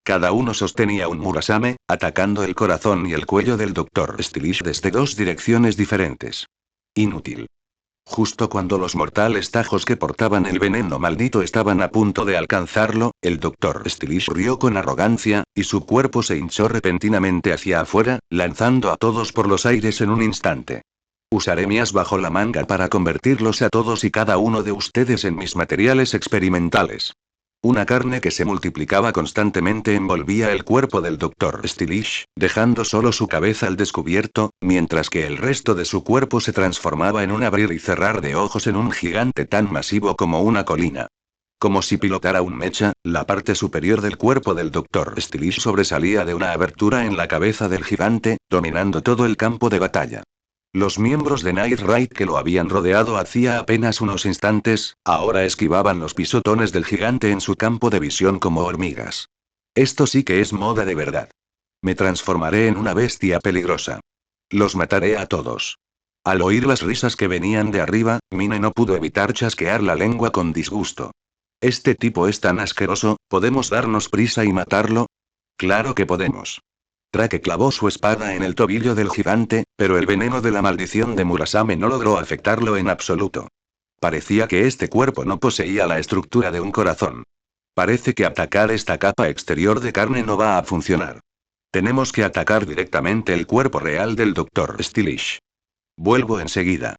Cada uno sostenía un Murasame, atacando el corazón y el cuello del Dr. Stylish desde dos direcciones diferentes. Inútil. Justo cuando los mortales tajos que portaban el veneno maldito estaban a punto de alcanzarlo, el Dr. Stylish rió con arrogancia, y su cuerpo se hinchó repentinamente hacia afuera, lanzando a todos por los aires en un instante. Usaré mi as bajo la manga para convertirlos a todos y cada uno de ustedes en mis materiales experimentales. Una carne que se multiplicaba constantemente envolvía el cuerpo del Dr. Stylish, dejando solo su cabeza al descubierto, mientras que el resto de su cuerpo se transformaba en un abrir y cerrar de ojos en un gigante tan masivo como una colina. Como si pilotara un mecha, la parte superior del cuerpo del Dr. Stylish sobresalía de una abertura en la cabeza del gigante, dominando todo el campo de batalla. Los miembros de Night Raid que lo habían rodeado hacía apenas unos instantes, ahora esquivaban los pisotones del gigante en su campo de visión como hormigas. Esto sí que es moda de verdad. Me transformaré en una bestia peligrosa. Los mataré a todos. Al oír las risas que venían de arriba, Mine no pudo evitar chasquear la lengua con disgusto. Este tipo es tan asqueroso, ¿podemos darnos prisa y matarlo? Claro que podemos. Drake clavó su espada en el tobillo del gigante, pero el veneno de la maldición de Murasame no logró afectarlo en absoluto. Parecía que este cuerpo no poseía la estructura de un corazón. Parece que atacar esta capa exterior de carne no va a funcionar. Tenemos que atacar directamente el cuerpo real del Dr. Stylish. Vuelvo enseguida.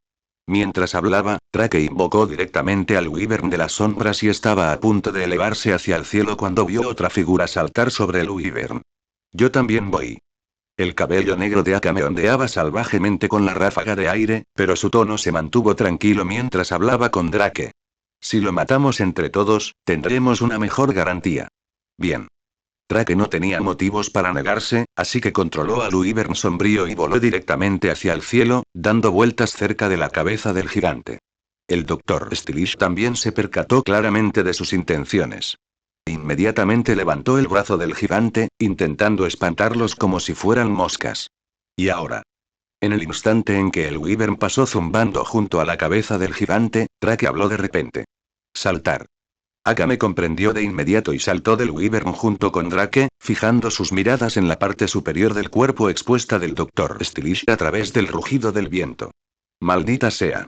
Mientras hablaba, Drake invocó directamente al Wyvern de las sombras y estaba a punto de elevarse hacia el cielo cuando vio otra figura saltar sobre el Wyvern. Yo también voy. El cabello negro de Akame ondeaba salvajemente con la ráfaga de aire, pero su tono se mantuvo tranquilo mientras hablaba con Drake. Si lo matamos entre todos, tendremos una mejor garantía. Bien. Drake no tenía motivos para negarse, así que controló al Wyvern sombrío y voló directamente hacia el cielo, dando vueltas cerca de la cabeza del gigante. El Dr. Stylish también se percató claramente de sus intenciones. Inmediatamente levantó el brazo del gigante, intentando espantarlos como si fueran moscas. Y ahora. En el instante en que el Wyvern pasó zumbando junto a la cabeza del gigante, Drake habló de repente. Saltar. Akame comprendió de inmediato y saltó del Wyvern junto con Drake, fijando sus miradas en la parte superior del cuerpo expuesta del Dr. Stylish a través del rugido del viento. Maldita sea.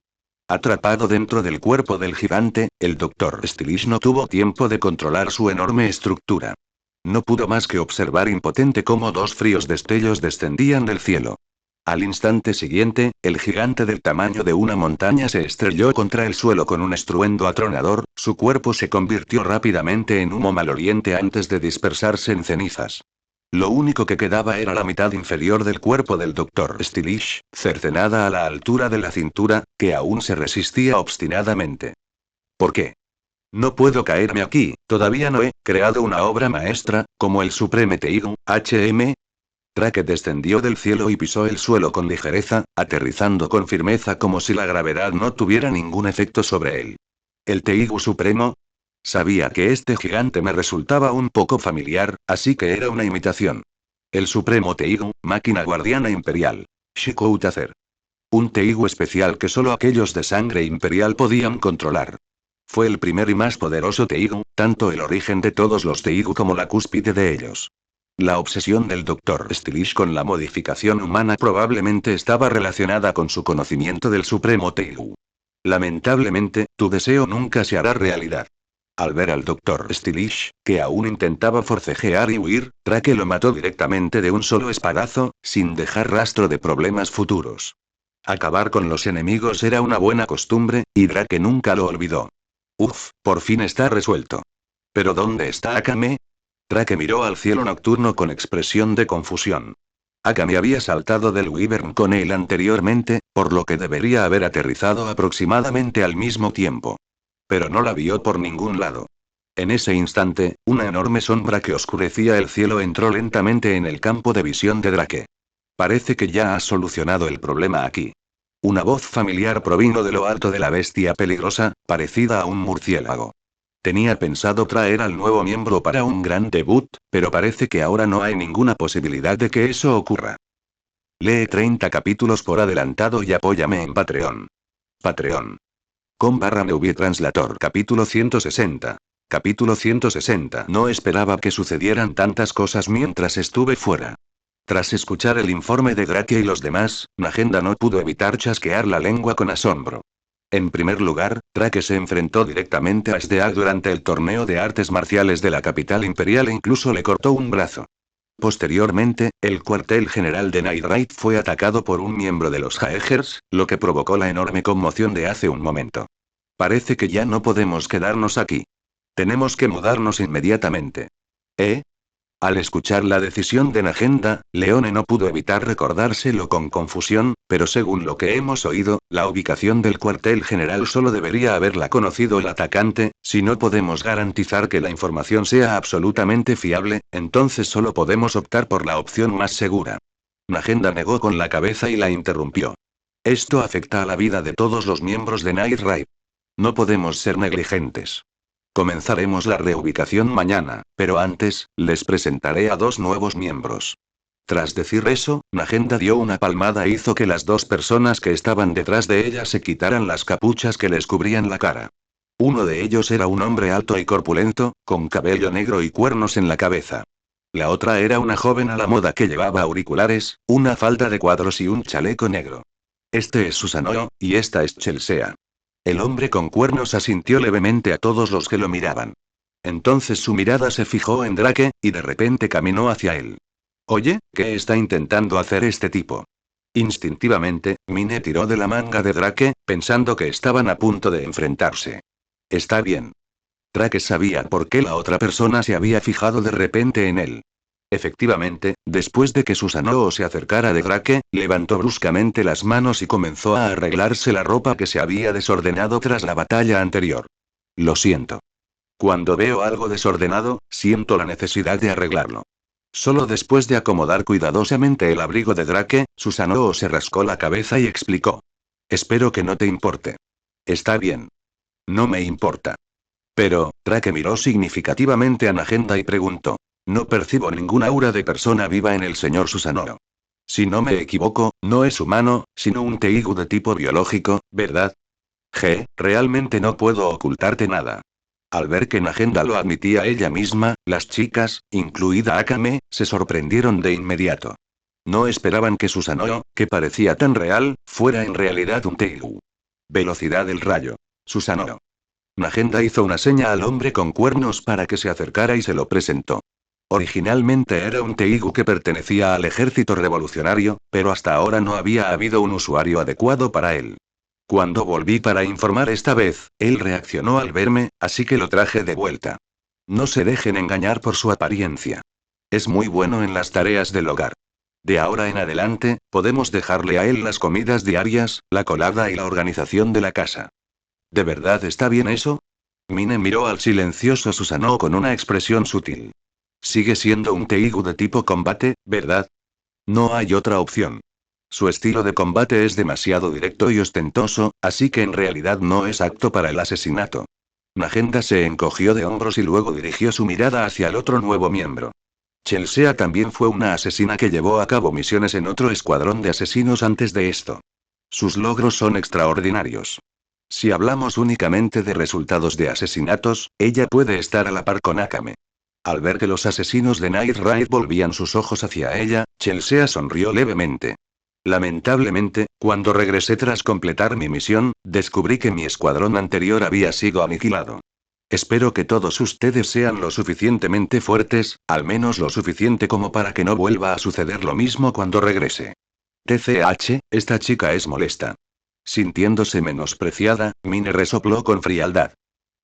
Atrapado dentro del cuerpo del gigante, el Dr. Stylish no tuvo tiempo de controlar su enorme estructura. No pudo más que observar impotente cómo dos fríos destellos descendían del cielo. Al instante siguiente, el gigante del tamaño de una montaña se estrelló contra el suelo con un estruendo atronador, su cuerpo se convirtió rápidamente en humo maloliente antes de dispersarse en cenizas. Lo único que quedaba era la mitad inferior del cuerpo del Dr. Stylish, cercenada a la altura de la cintura, que aún se resistía obstinadamente. ¿Por qué? No puedo caerme aquí, todavía no he creado una obra maestra, como el Supreme Teigu, HM. Drake descendió del cielo y pisó el suelo con ligereza, aterrizando con firmeza como si la gravedad no tuviera ningún efecto sobre él. ¿El Teigu Supremo? Sabía que este gigante me resultaba un poco familiar, así que era una imitación. El Supremo Teigu, máquina guardiana imperial. Shikou Tazer. Un Teigu especial que solo aquellos de sangre imperial podían controlar. Fue el primer y más poderoso Teigu, tanto el origen de todos los Teigu como la cúspide de ellos. La obsesión del Dr. Stylish con la modificación humana probablemente estaba relacionada con su conocimiento del Supremo Teigu. Lamentablemente, tu deseo nunca se hará realidad. Al ver al Dr. Stylish, que aún intentaba forcejear y huir, Drake lo mató directamente de un solo espadazo, sin dejar rastro de problemas futuros. Acabar con los enemigos era una buena costumbre, y Drake nunca lo olvidó. Uf, por fin está resuelto. ¿Pero dónde está Akame? Drake miró al cielo nocturno con expresión de confusión. Akame había saltado del Wyvern con él anteriormente, por lo que debería haber aterrizado aproximadamente al mismo tiempo. Pero no la vio por ningún lado. En ese instante, una enorme sombra que oscurecía el cielo entró lentamente en el campo de visión de Drake. Parece que ya has solucionado el problema aquí. Una voz familiar provino de lo alto de la bestia peligrosa, parecida a un murciélago. Tenía pensado traer al nuevo miembro para un gran debut, pero parece que ahora no hay ninguna posibilidad de que eso ocurra. Lee 30 capítulos por adelantado y apóyame en Patreon. Patreon. com/movie-translator capítulo 160. Capítulo 160. No esperaba que sucedieran tantas cosas mientras estuve fuera. Tras escuchar el informe de Drake y los demás, Nagenda no pudo evitar chasquear la lengua con asombro. En primer lugar, Drake se enfrentó directamente a Steag durante el torneo de artes marciales de la capital imperial e incluso le cortó un brazo. Posteriormente, el cuartel general de Night Raid fue atacado por un miembro de los Jaegers, lo que provocó la enorme conmoción de hace un momento. Parece que ya no podemos quedarnos aquí. Tenemos que mudarnos inmediatamente. ¿Eh? Al escuchar la decisión de Nagenda, Leone no pudo evitar recordárselo con confusión, pero según lo que hemos oído, la ubicación del cuartel general solo debería haberla conocido el atacante. Si no podemos garantizar que la información sea absolutamente fiable, entonces solo podemos optar por la opción más segura. Nagenda negó con la cabeza y la interrumpió. Esto afecta a la vida de todos los miembros de Night Raid. No podemos ser negligentes. Comenzaremos la reubicación mañana, pero antes, les presentaré a 2 nuevos miembros. Tras decir eso, Nagenda dio una palmada e hizo que las 2 personas que estaban detrás de ella se quitaran las capuchas que les cubrían la cara. Uno de ellos era un hombre alto y corpulento, con cabello negro y cuernos en la cabeza. La otra era una joven a la moda que llevaba auriculares, una falda de cuadros y un chaleco negro. Este es Susanoo, y esta es Chelsea. El hombre con cuernos asintió levemente a todos los que lo miraban. Entonces su mirada se fijó en Drake, y de repente caminó hacia él. Oye, ¿qué está intentando hacer este tipo? Instintivamente, Mine tiró de la manga de Drake, pensando que estaban a punto de enfrentarse. Está bien. Drake sabía por qué la otra persona se había fijado de repente en él. Efectivamente, después de que Susanoo se acercara de Drake, levantó bruscamente las manos y comenzó a arreglarse la ropa que se había desordenado tras la batalla anterior. Lo siento. Cuando veo algo desordenado, siento la necesidad de arreglarlo. Solo después de acomodar cuidadosamente el abrigo de Drake, Susanoo se rascó la cabeza y explicó. Espero que no te importe. Está bien. No me importa. Pero, Drake miró significativamente a Nagenda y preguntó. No percibo ninguna aura de persona viva en el señor Susanoo. Si no me equivoco, no es humano, sino un Teigu de tipo biológico, ¿verdad? Realmente no puedo ocultarte nada. Al ver que Nagenda lo admitía ella misma, las chicas, incluida Akame, se sorprendieron de inmediato. No esperaban que Susanoo, que parecía tan real, fuera en realidad un Teigu. Velocidad del rayo. Susanoo. Nagenda hizo una seña al hombre con cuernos para que se acercara y se lo presentó. Originalmente era un Teigu que pertenecía al ejército revolucionario, pero hasta ahora no había habido un usuario adecuado para él. Cuando volví para informar esta vez, él reaccionó al verme, así que lo traje de vuelta. No se dejen engañar por su apariencia. Es muy bueno en las tareas del hogar. De ahora en adelante, podemos dejarle a él las comidas diarias, la colada y la organización de la casa. ¿De verdad está bien eso? Mine miró al silencioso Susanoo con una expresión sutil. Sigue siendo un Teigu de tipo combate, ¿verdad? No hay otra opción. Su estilo de combate es demasiado directo y ostentoso, así que en realidad no es apto para el asesinato. Nagenda se encogió de hombros y luego dirigió su mirada hacia el otro nuevo miembro. Chelsea también fue una asesina que llevó a cabo misiones en otro escuadrón de asesinos antes de esto. Sus logros son extraordinarios. Si hablamos únicamente de resultados de asesinatos, ella puede estar a la par con Akame. Al ver que los asesinos de Night Raid volvían sus ojos hacia ella, Chelsea sonrió levemente. Lamentablemente, cuando regresé tras completar mi misión, descubrí que mi escuadrón anterior había sido aniquilado. Espero que todos ustedes sean lo suficientemente fuertes, al menos lo suficiente como para que no vuelva a suceder lo mismo cuando regrese. TCH, esta chica es molesta. Sintiéndose menospreciada, Mine resopló con frialdad.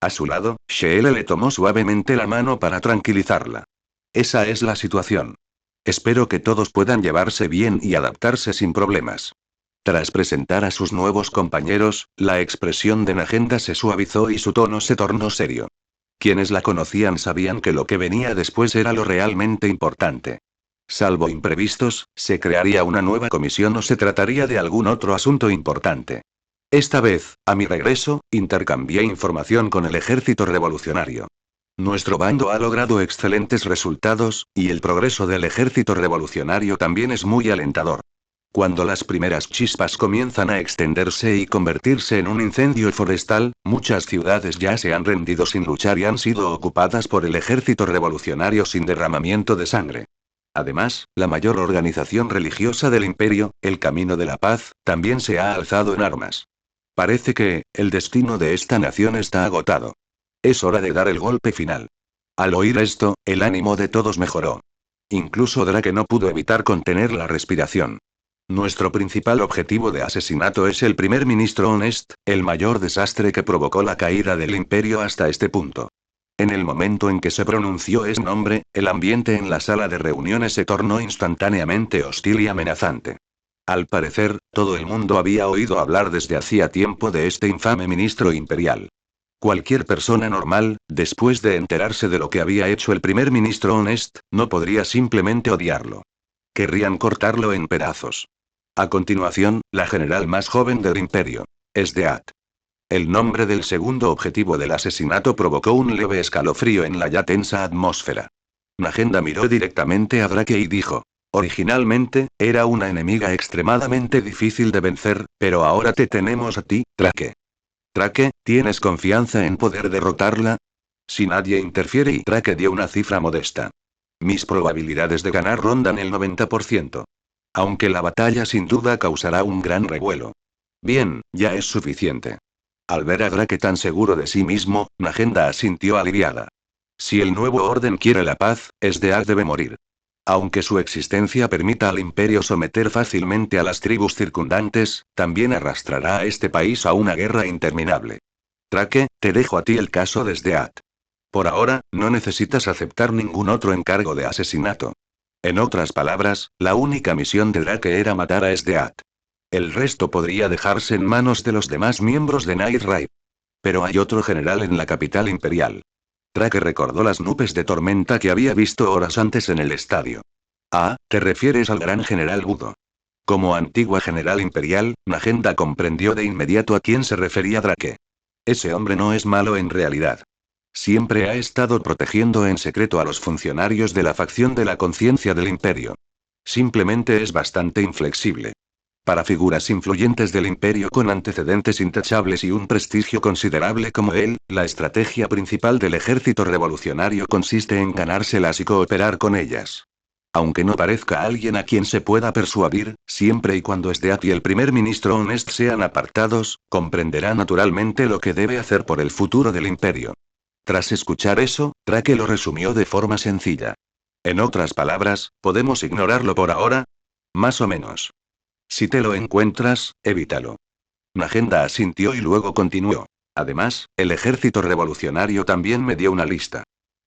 A su lado, Sheele le tomó suavemente la mano para tranquilizarla. Esa es la situación. Espero que todos puedan llevarse bien y adaptarse sin problemas. Tras presentar a sus nuevos compañeros, la expresión de Nagenda se suavizó y su tono se tornó serio. Quienes la conocían sabían que lo que venía después era lo realmente importante. Salvo imprevistos, se crearía una nueva comisión o se trataría de algún otro asunto importante. Esta vez, a mi regreso, intercambié información con el ejército revolucionario. Nuestro bando ha logrado excelentes resultados, y el progreso del ejército revolucionario también es muy alentador. Cuando las primeras chispas comienzan a extenderse y convertirse en un incendio forestal, muchas ciudades ya se han rendido sin luchar y han sido ocupadas por el ejército revolucionario sin derramamiento de sangre. Además, la mayor organización religiosa del imperio, el Camino de la Paz, también se ha alzado en armas. Parece que, el destino de esta nación está agotado. Es hora de dar el golpe final. Al oír esto, el ánimo de todos mejoró. Incluso Drake no pudo evitar contener la respiración. Nuestro principal objetivo de asesinato es el primer ministro Honest, el mayor desastre que provocó la caída del imperio hasta este punto. En el momento en que se pronunció ese nombre, el ambiente en la sala de reuniones se tornó instantáneamente hostil y amenazante. Al parecer, todo el mundo había oído hablar desde hacía tiempo de este infame ministro imperial. Cualquier persona normal, después de enterarse de lo que había hecho el primer ministro Honest, no podría simplemente odiarlo. Querrían cortarlo en pedazos. A continuación, la general más joven del imperio. Esdeat. El nombre del segundo objetivo del asesinato provocó un leve escalofrío en la ya tensa atmósfera. Nagenda miró directamente a Drake y dijo: originalmente, era una enemiga extremadamente difícil de vencer, pero ahora te tenemos a ti, Drake. Drake, ¿tienes confianza en poder derrotarla? Si nadie interfiere, y Drake dio una cifra modesta. Mis probabilidades de ganar rondan el 90%. Aunque la batalla sin duda causará un gran revuelo. Bien, ya es suficiente. Al ver a Drake tan seguro de sí mismo, Nagenda asintió aliviada. Si el nuevo orden quiere la paz, Esdeac debe morir. Aunque su existencia permita al imperio someter fácilmente a las tribus circundantes, también arrastrará a este país a una guerra interminable. Drake, te dejo a ti el caso de Esdeac. Por ahora, no necesitas aceptar ningún otro encargo de asesinato. En otras palabras, la única misión de Drake era matar a Esdeac. El resto podría dejarse en manos de los demás miembros de Night Raid. Pero hay otro general en la capital imperial. Drake recordó las nubes de tormenta que había visto horas antes en el estadio. Ah, te refieres al gran general Budo. Como antigua general imperial, Nagenda comprendió de inmediato a quién se refería Drake. Ese hombre no es malo en realidad. Siempre ha estado protegiendo en secreto a los funcionarios de la facción de la conciencia del imperio. Simplemente es bastante inflexible. Para figuras influyentes del imperio con antecedentes intachables y un prestigio considerable como él, la estrategia principal del ejército revolucionario consiste en ganárselas y cooperar con ellas. Aunque no parezca alguien a quien se pueda persuadir, siempre y cuando Esdeac y el primer ministro Honest sean apartados, comprenderá naturalmente lo que debe hacer por el futuro del imperio. Tras escuchar eso, Drake lo resumió de forma sencilla. En otras palabras, ¿podemos ignorarlo por ahora? Más o menos. Si te lo encuentras, evítalo. Nagenda asintió y luego continuó. Además, el ejército revolucionario también me dio una lista.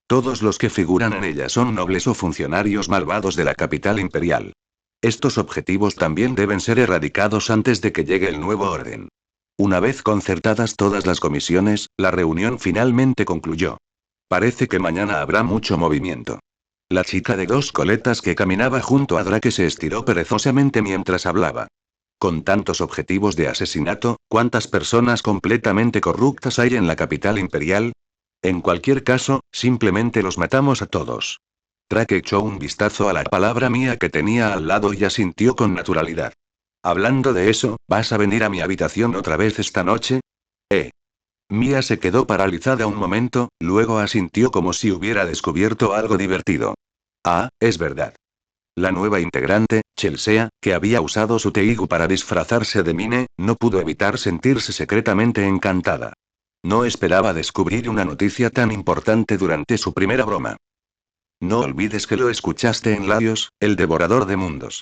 Todos los que figuran en ella son nobles o funcionarios malvados de la capital imperial. Estos objetivos también deben ser erradicados antes de que llegue el nuevo orden. Una vez concertadas todas las comisiones, la reunión finalmente concluyó. Parece que mañana habrá mucho movimiento. La chica de dos coletas que caminaba junto a Drake se estiró perezosamente mientras hablaba. Con tantos objetivos de asesinato, ¿cuántas personas completamente corruptas hay en la capital imperial? En cualquier caso, simplemente los matamos a todos. Drake echó un vistazo a la palabra mía que tenía al lado y asintió con naturalidad. Hablando de eso, ¿vas a venir a mi habitación otra vez esta noche? Mia se quedó paralizada un momento, luego asintió como si hubiera descubierto algo divertido. Ah, es verdad. La nueva integrante, Chelsea, que había usado su Teigu para disfrazarse de Mine, no pudo evitar sentirse secretamente encantada. No esperaba descubrir una noticia tan importante durante su primera broma. No olvides que lo escuchaste en Laios, el devorador de mundos.